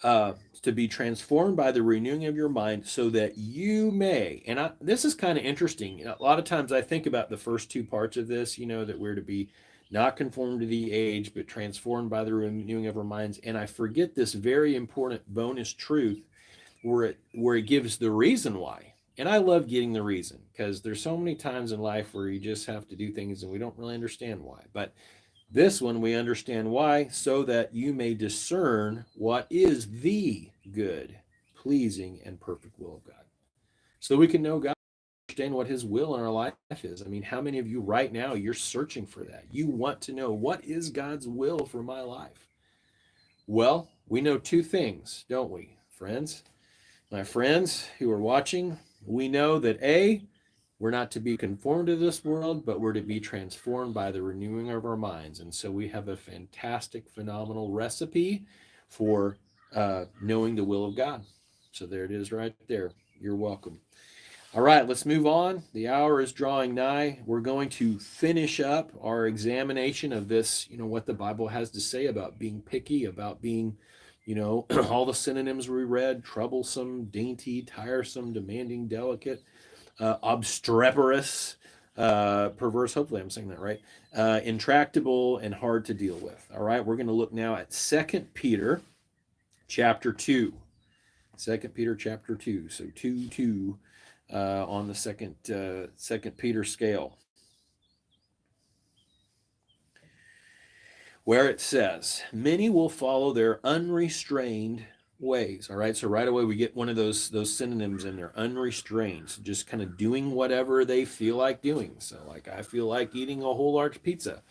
To be transformed by the renewing of your mind, so that you may, and this is kind of interesting. A lot of times I think about the first two parts of this, that we're to be not conformed to the age, but transformed by the renewing of our minds. And I forget this very important bonus truth where it gives the reason why. And I love getting the reason, because there's so many times in life where you just have to do things and we don't really understand why. But this one, we understand why, so that you may discern what is the good, pleasing, and perfect will of God. So we can know God, understand what his will in our life is. I mean, how many of you right now, you're searching for that? You want to know, what is God's will for my life? Well, we know two things, don't we, friends? My friends who are watching, we know that we're not to be conformed to this world, but we're to be transformed by the renewing of our minds. And so we have a fantastic, phenomenal recipe for knowing the will of God. So there it is right there. You're welcome. All right, let's move on. The hour is drawing nigh. We're going to finish up our examination of this, what the Bible has to say about being picky, about being, all the synonyms we read: troublesome, dainty, tiresome, demanding, delicate, obstreperous, perverse, hopefully I'm saying that right, intractable, and hard to deal with. All right, we're going to look now at 2 Peter chapter 2. 2 Peter chapter 2. So 2:2 on the second Peter scale. where it says, many will follow their unrestrained ways. All right. So right away we get one of those synonyms in there, unrestrained. So just kind of doing whatever they feel like doing. So like I feel like eating a whole large pizza.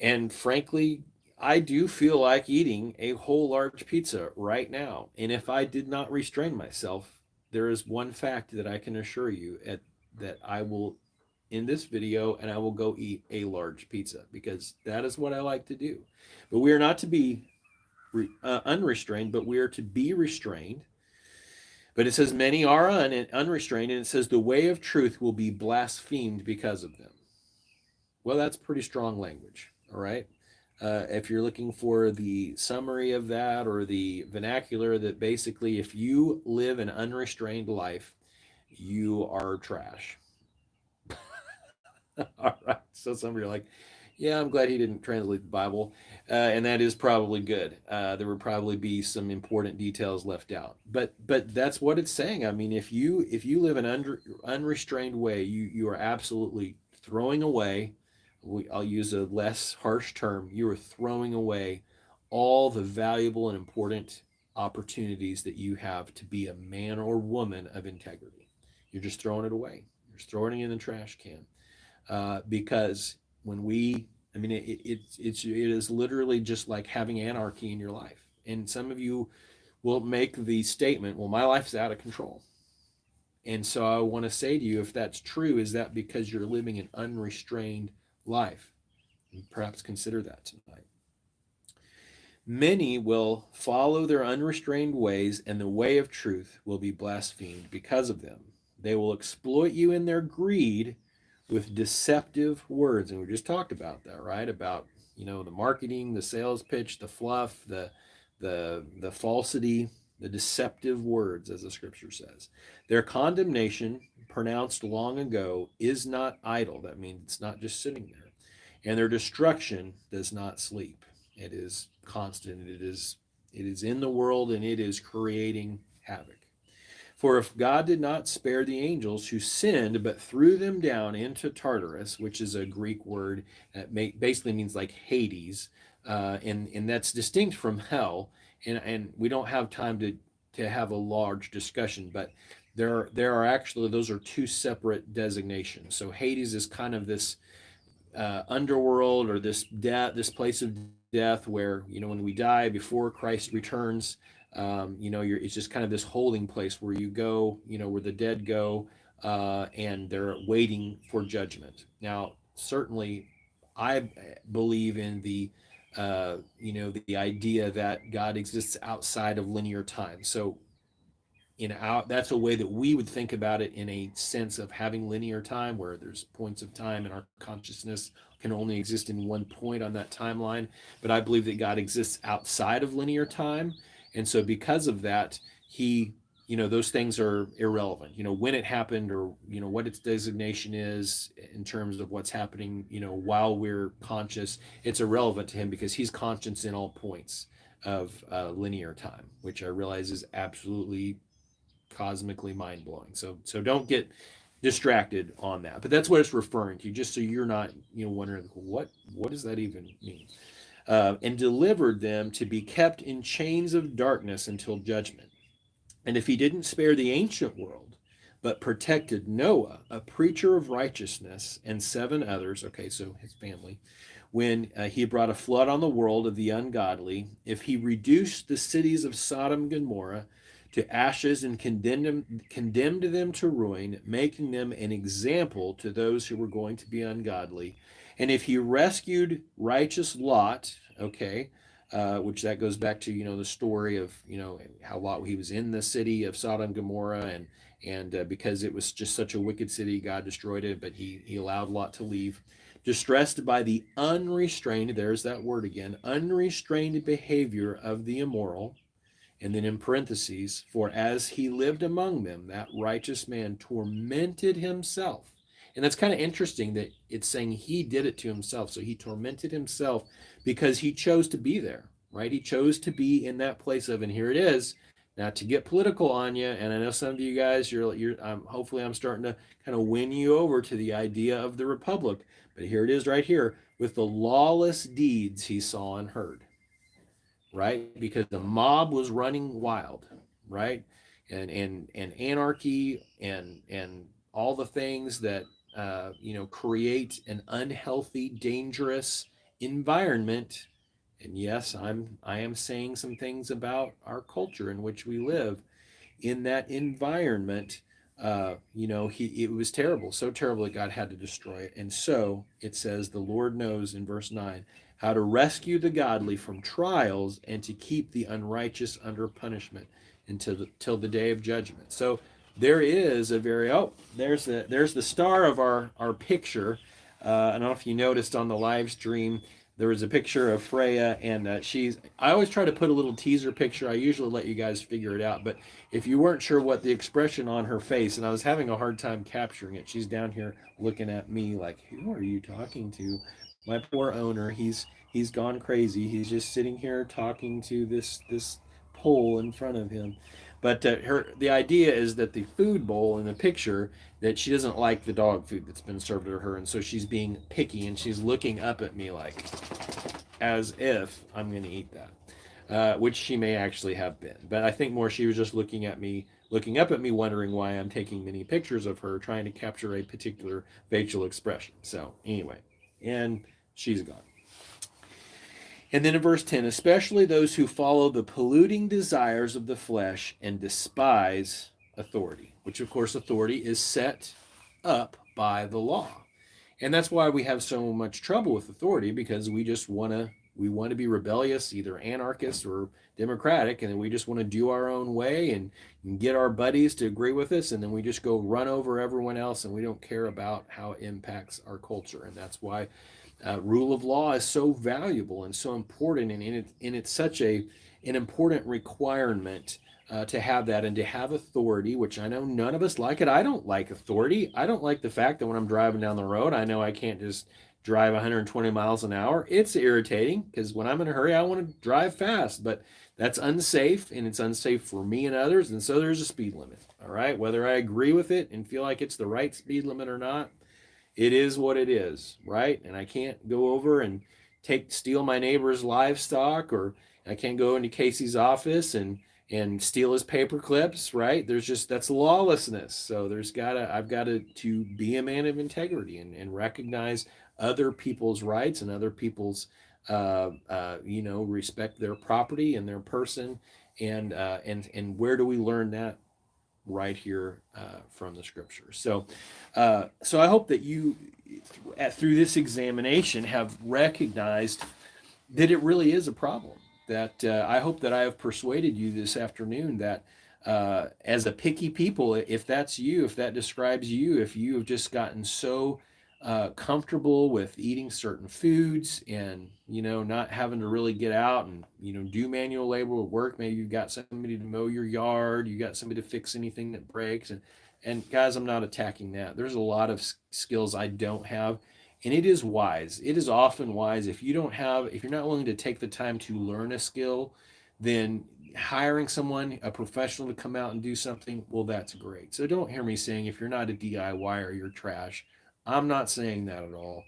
And frankly, I do feel like eating a whole large pizza right now. And if I did not restrain myself, there is one fact that I can assure you that I will in this video and I will go eat a large pizza because that is what I like to do. But we are not to be unrestrained, but we are to be restrained. But it says many are unrestrained, and it says the way of truth will be blasphemed because of them. Well, that's pretty strong language, all right? If you're looking for the summary of that or the vernacular, that basically if you live an unrestrained life, you are trash. All right. So some of you are like, yeah, I'm glad he didn't translate the Bible. And that is probably good. There would probably be some important details left out. But that's what it's saying. I mean, if you live an unrestrained way, you are absolutely throwing away. I'll use a less harsh term. You are throwing away all the valuable and important opportunities that you have to be a man or woman of integrity. You're just throwing it away. You're just throwing it in the trash can because when I mean, it is literally just like having anarchy in your life. And some of you will make the statement, well, my life's out of control. And so I want to say to you, if that's true, is that because you're living an unrestrained life? And perhaps consider that tonight. Many will follow their unrestrained ways, and the way of truth will be blasphemed because of them. They will exploit you in their greed with deceptive words. And we just talked about that, right? About, the marketing, the sales pitch, the fluff, the falsity, the deceptive words, as the scripture says. Their condemnation, pronounced long ago, is not idle. That means it's not just sitting there. And their destruction does not sleep. It is constant. It is in the world, and it is creating havoc. For if God did not spare the angels who sinned, but threw them down into Tartarus, which is a Greek word that basically means like Hades, and that's distinct from hell. And we don't have time to have a large discussion, but there are actually, those are two separate designations. So Hades is kind of this underworld, or this place of death where, when we die before Christ returns, it's just kind of this holding place where you go, where the dead go, and they're waiting for judgment. Now, certainly, I believe in the idea that God exists outside of linear time. So that's a way that we would think about it, in a sense of having linear time, where there's points of time and our consciousness can only exist in one point on that timeline. But I believe that God exists outside of linear time, and so because of that, he those things are irrelevant, when it happened, or what its designation is in terms of what's happening, while we're conscious. It's irrelevant to him because he's conscious in all points of linear time, which I realize is absolutely cosmically mind blowing. So don't get distracted on that. But that's what it's referring to, just so you're not wondering what does that even mean. And delivered them to be kept in chains of darkness until judgment. And if he didn't spare the ancient world, but protected Noah, a preacher of righteousness, and 7 others, okay, so his family, when he brought a flood on the world of the ungodly, if he reduced the cities of Sodom and Gomorrah to ashes and condemned them to ruin, making them an example to those who were going to be ungodly, and if he rescued righteous Lot, okay, which that goes back to the story of how Lot, he was in the city of Sodom and Gomorrah, and because it was just such a wicked city, God destroyed it, but he allowed Lot to leave. Distressed by the unrestrained, there's that word again, unrestrained behavior of the immoral. And then in parentheses, for as he lived among them, that righteous man tormented himself. And that's kind of interesting that it's saying he did it to himself. So he tormented himself because he chose to be there, right? He chose to be in that place of, and here it is, Now, to get political on you, and I know some of you guys, hopefully I'm starting to kind of win you over to the idea of the republic. But here it is right here with the lawless deeds he saw and heard, right? Because the mob was running wild, right? And anarchy and all the things that create an unhealthy, dangerous environment. And yes, I am saying some things about our culture in which we live in that environment. It was terrible, so terrible that God had to destroy it. And so it says, the Lord knows in verse 9 how to rescue the godly from trials and to keep the unrighteous under punishment till the day of judgment. So there is a very there's the star of our picture. I don't know if you noticed on the live stream, there was a picture of Freya, and I always try to put a little teaser picture. I usually let you guys figure it out, but if you weren't sure what the expression on her face, and I was having a hard time capturing it, she's down here looking at me like, who are you talking to? My poor owner, he's gone crazy. He's just sitting here talking to this pole in front of him. But the idea is that the food bowl in the picture, that she doesn't like the dog food that's been served to her, and so she's being picky, and she's looking up at me like, as if I'm going to eat that. Which she may actually have been. But I think more she was just looking up at me, wondering why I'm taking many pictures of her, trying to capture a particular facial expression. So anyway, and she's gone. And then in verse 10, especially those who follow the polluting desires of the flesh and despise authority, which of course authority is set up by the law. And that's why we have so much trouble with authority, because we want to be rebellious, either anarchist or democratic, and then we just want to do our own way and get our buddies to agree with us, and then we just go run over everyone else, and we don't care about how it impacts our culture. And that's why rule of law is so valuable and so important, and it's such an important requirement to have that, and to have authority, which I know none of us like it. I don't like authority. I don't like the fact that when I'm driving down the road, I know I can't just drive 120 miles an hour. It's irritating because when I'm in a hurry, I want to drive fast, but that's unsafe, and it's unsafe for me and others. And so there's a speed limit. All right. Whether I agree with it and feel like it's the right speed limit or not, it is what it is. Right. And I can't go over and steal my neighbor's livestock, or I can't go into Casey's office and steal his paper clips, right? That's lawlessness. So I've got to be a man of integrity and recognize other people's rights and other people's, respect their property and their person. And where do we learn that? Right here from the scripture. So I hope that you, through this examination, have recognized that it really is a problem. That I hope that I have persuaded you this afternoon that as a picky people, if that's you, if that describes you, if you have just gotten so comfortable with eating certain foods and not having to really get out and do manual labor at work, maybe you've got somebody to mow your yard, you got somebody to fix anything that breaks, and guys, I'm not attacking that. There's a lot of skills I don't have. And it is wise. It is often wise if you're not willing to take the time to learn a skill, then hiring someone, a professional, to come out and do something, well, that's great. So don't hear me saying if you're not a DIYer, you're trash. I'm not saying that at all.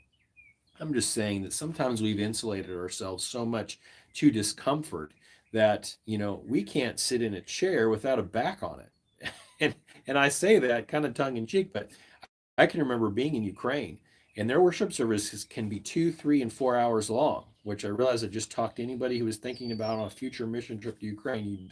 I'm just saying that sometimes we've insulated ourselves so much to discomfort that, we can't sit in a chair without a back on it. And I say that kind of tongue in cheek, but I can remember being in Ukraine, and their worship services can be 2, 3, and 4 hours long, which I realize I just talked to anybody who was thinking about on a future mission trip to Ukraine.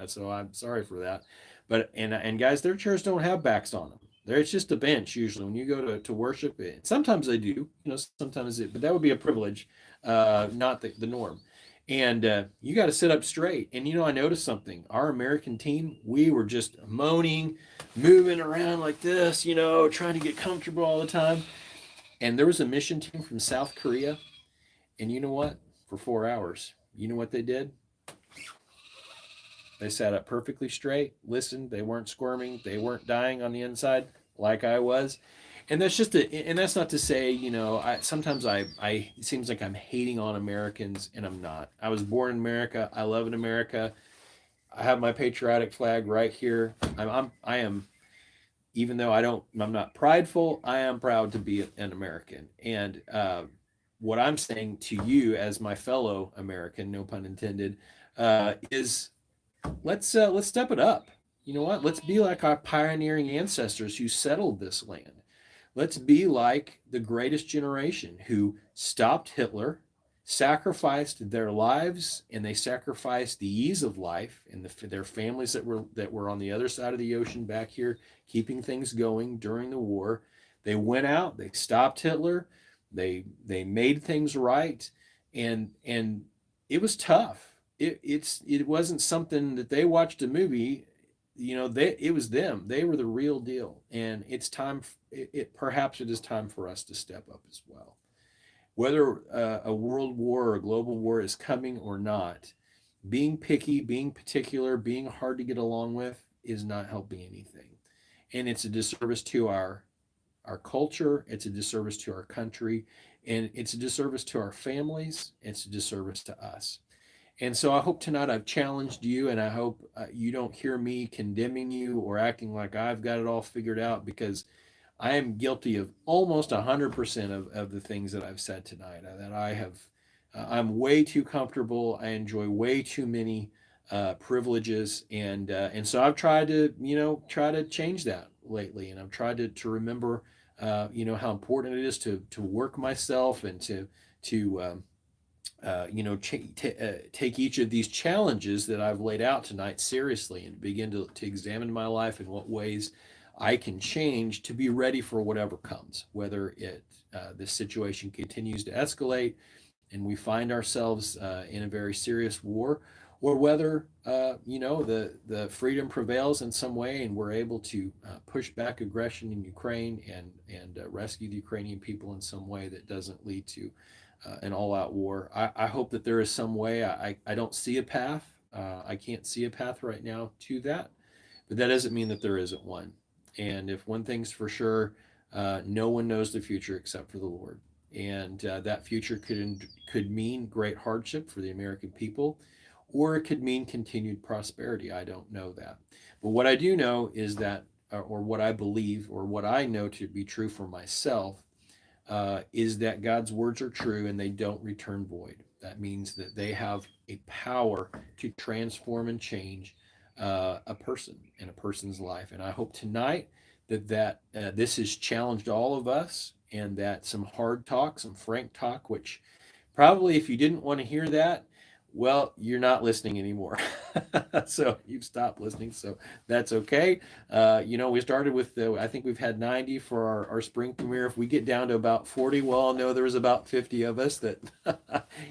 So I'm sorry for that. But and guys, their chairs don't have backs on them. It's just a bench usually when you go to worship. Sometimes they do, but that would be a privilege, not the norm. And you got to sit up straight. And I noticed something. Our American team, we were just moaning, moving around like this, trying to get comfortable all the time. And there was a mission team from South Korea. And you know what? For 4 hours, you know what they did? They sat up perfectly straight, listened. They weren't squirming. They weren't dying on the inside like I was. And that's not to say, sometimes it seems like I'm hating on Americans, and I'm not. I was born in America. I love in America. I have my patriotic flag right here. I am, even though I'm not prideful, I am proud to be an American. And what I'm saying to you as my fellow American, no pun intended, is let's step it up. You know what? Let's be like our pioneering ancestors who settled this land. Let's be like the greatest generation who stopped Hitler, sacrificed their lives, and they sacrificed the ease of life and their families that were on the other side of the ocean back here, keeping things going during the war. They went out, they stopped Hitler, they made things right, and it was tough. It wasn't something that they watched a movie. It was them. They were the real deal, and it's time. Perhaps it is time for us to step up as well. Whether a world war or a global war is coming or not, being picky, being particular, being hard to get along with is not helping anything, and it's a disservice to our culture. It's a disservice to our country, and it's a disservice to our families. It's a disservice to us. And so I hope tonight I've challenged you, and I hope you don't hear me condemning you or acting like I've got it all figured out, because I am guilty of almost 100% of the things that I've said tonight. That I have, I'm way too comfortable. I enjoy way too many privileges, and so I've tried to try to change that lately, and I've tried to remember how important it is to work myself and to take each of these challenges that I've laid out tonight seriously and begin to examine my life in what ways I can change to be ready for whatever comes, whether this situation continues to escalate and we find ourselves in a very serious war, or whether the freedom prevails in some way and we're able to push back aggression in Ukraine and rescue the Ukrainian people in some way that doesn't lead to an all-out war. I hope that there is some way. I don't see a path. I can't see a path right now to that, but that doesn't mean that there isn't one. And if one thing's for sure, no one knows the future except for the Lord. And that future could mean great hardship for the American people, or it could mean continued prosperity. I don't know that. But what I do know is that, or what I believe, or what I know to be true for myself, is that God's words are true and they don't return void. That means that they have a power to transform and change a person and a person's life. And I hope tonight that this has challenged all of us, and that some hard talk, some frank talk, which probably if you didn't want to hear that, well, you're not listening anymore. So you've stopped listening. So that's okay. We started with I think we've had 90 for our spring premiere. If we get down to about 40, well, I'll know there was about 50 of us that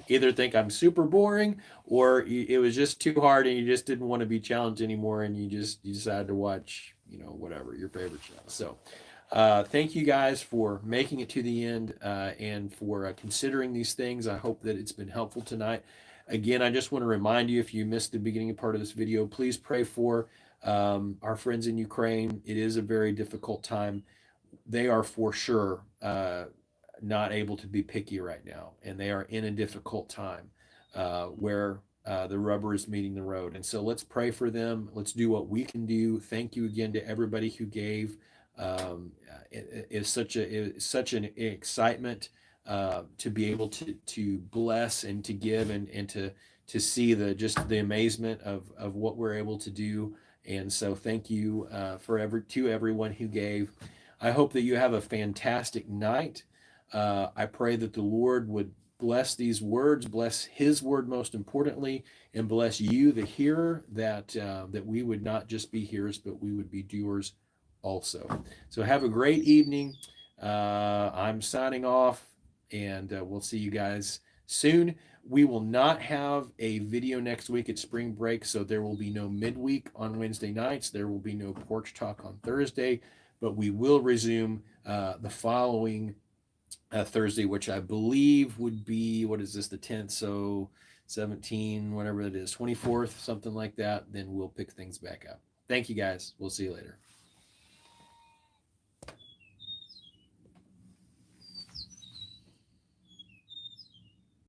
either think I'm super boring, or it was just too hard and you just didn't want to be challenged anymore, and you decided to watch, whatever your favorite show. So thank you guys for making it to the end, and for considering these things. I hope that it's been helpful tonight. Again, I just want to remind you, if you missed the beginning part of this video, please pray for our friends in Ukraine. It is a very difficult time. They are for sure not able to be picky right now, and they are in a difficult time where the rubber is meeting the road. And so let's pray for them. Let's do what we can do. Thank you again to everybody who gave. It's such an excitement to be able to bless and to give, and to see the amazement of what we're able to do. And so thank you to everyone who gave. I hope that you have a fantastic night. I pray that the Lord would bless these words, bless His word most importantly, and bless you, the hearer, that we would not just be hearers, but we would be doers also. So have a great evening. I'm signing off, and we'll see you guys soon. We will not have a video next week. It's spring break, so there will be no midweek on Wednesday nights. There will be no Porch Talk on Thursday, but we will resume the following Thursday, which I believe would be, what is this, the 10th? So 17, whatever it is, 24th, something like that. Then we'll pick things back up. Thank you guys. We'll see you later.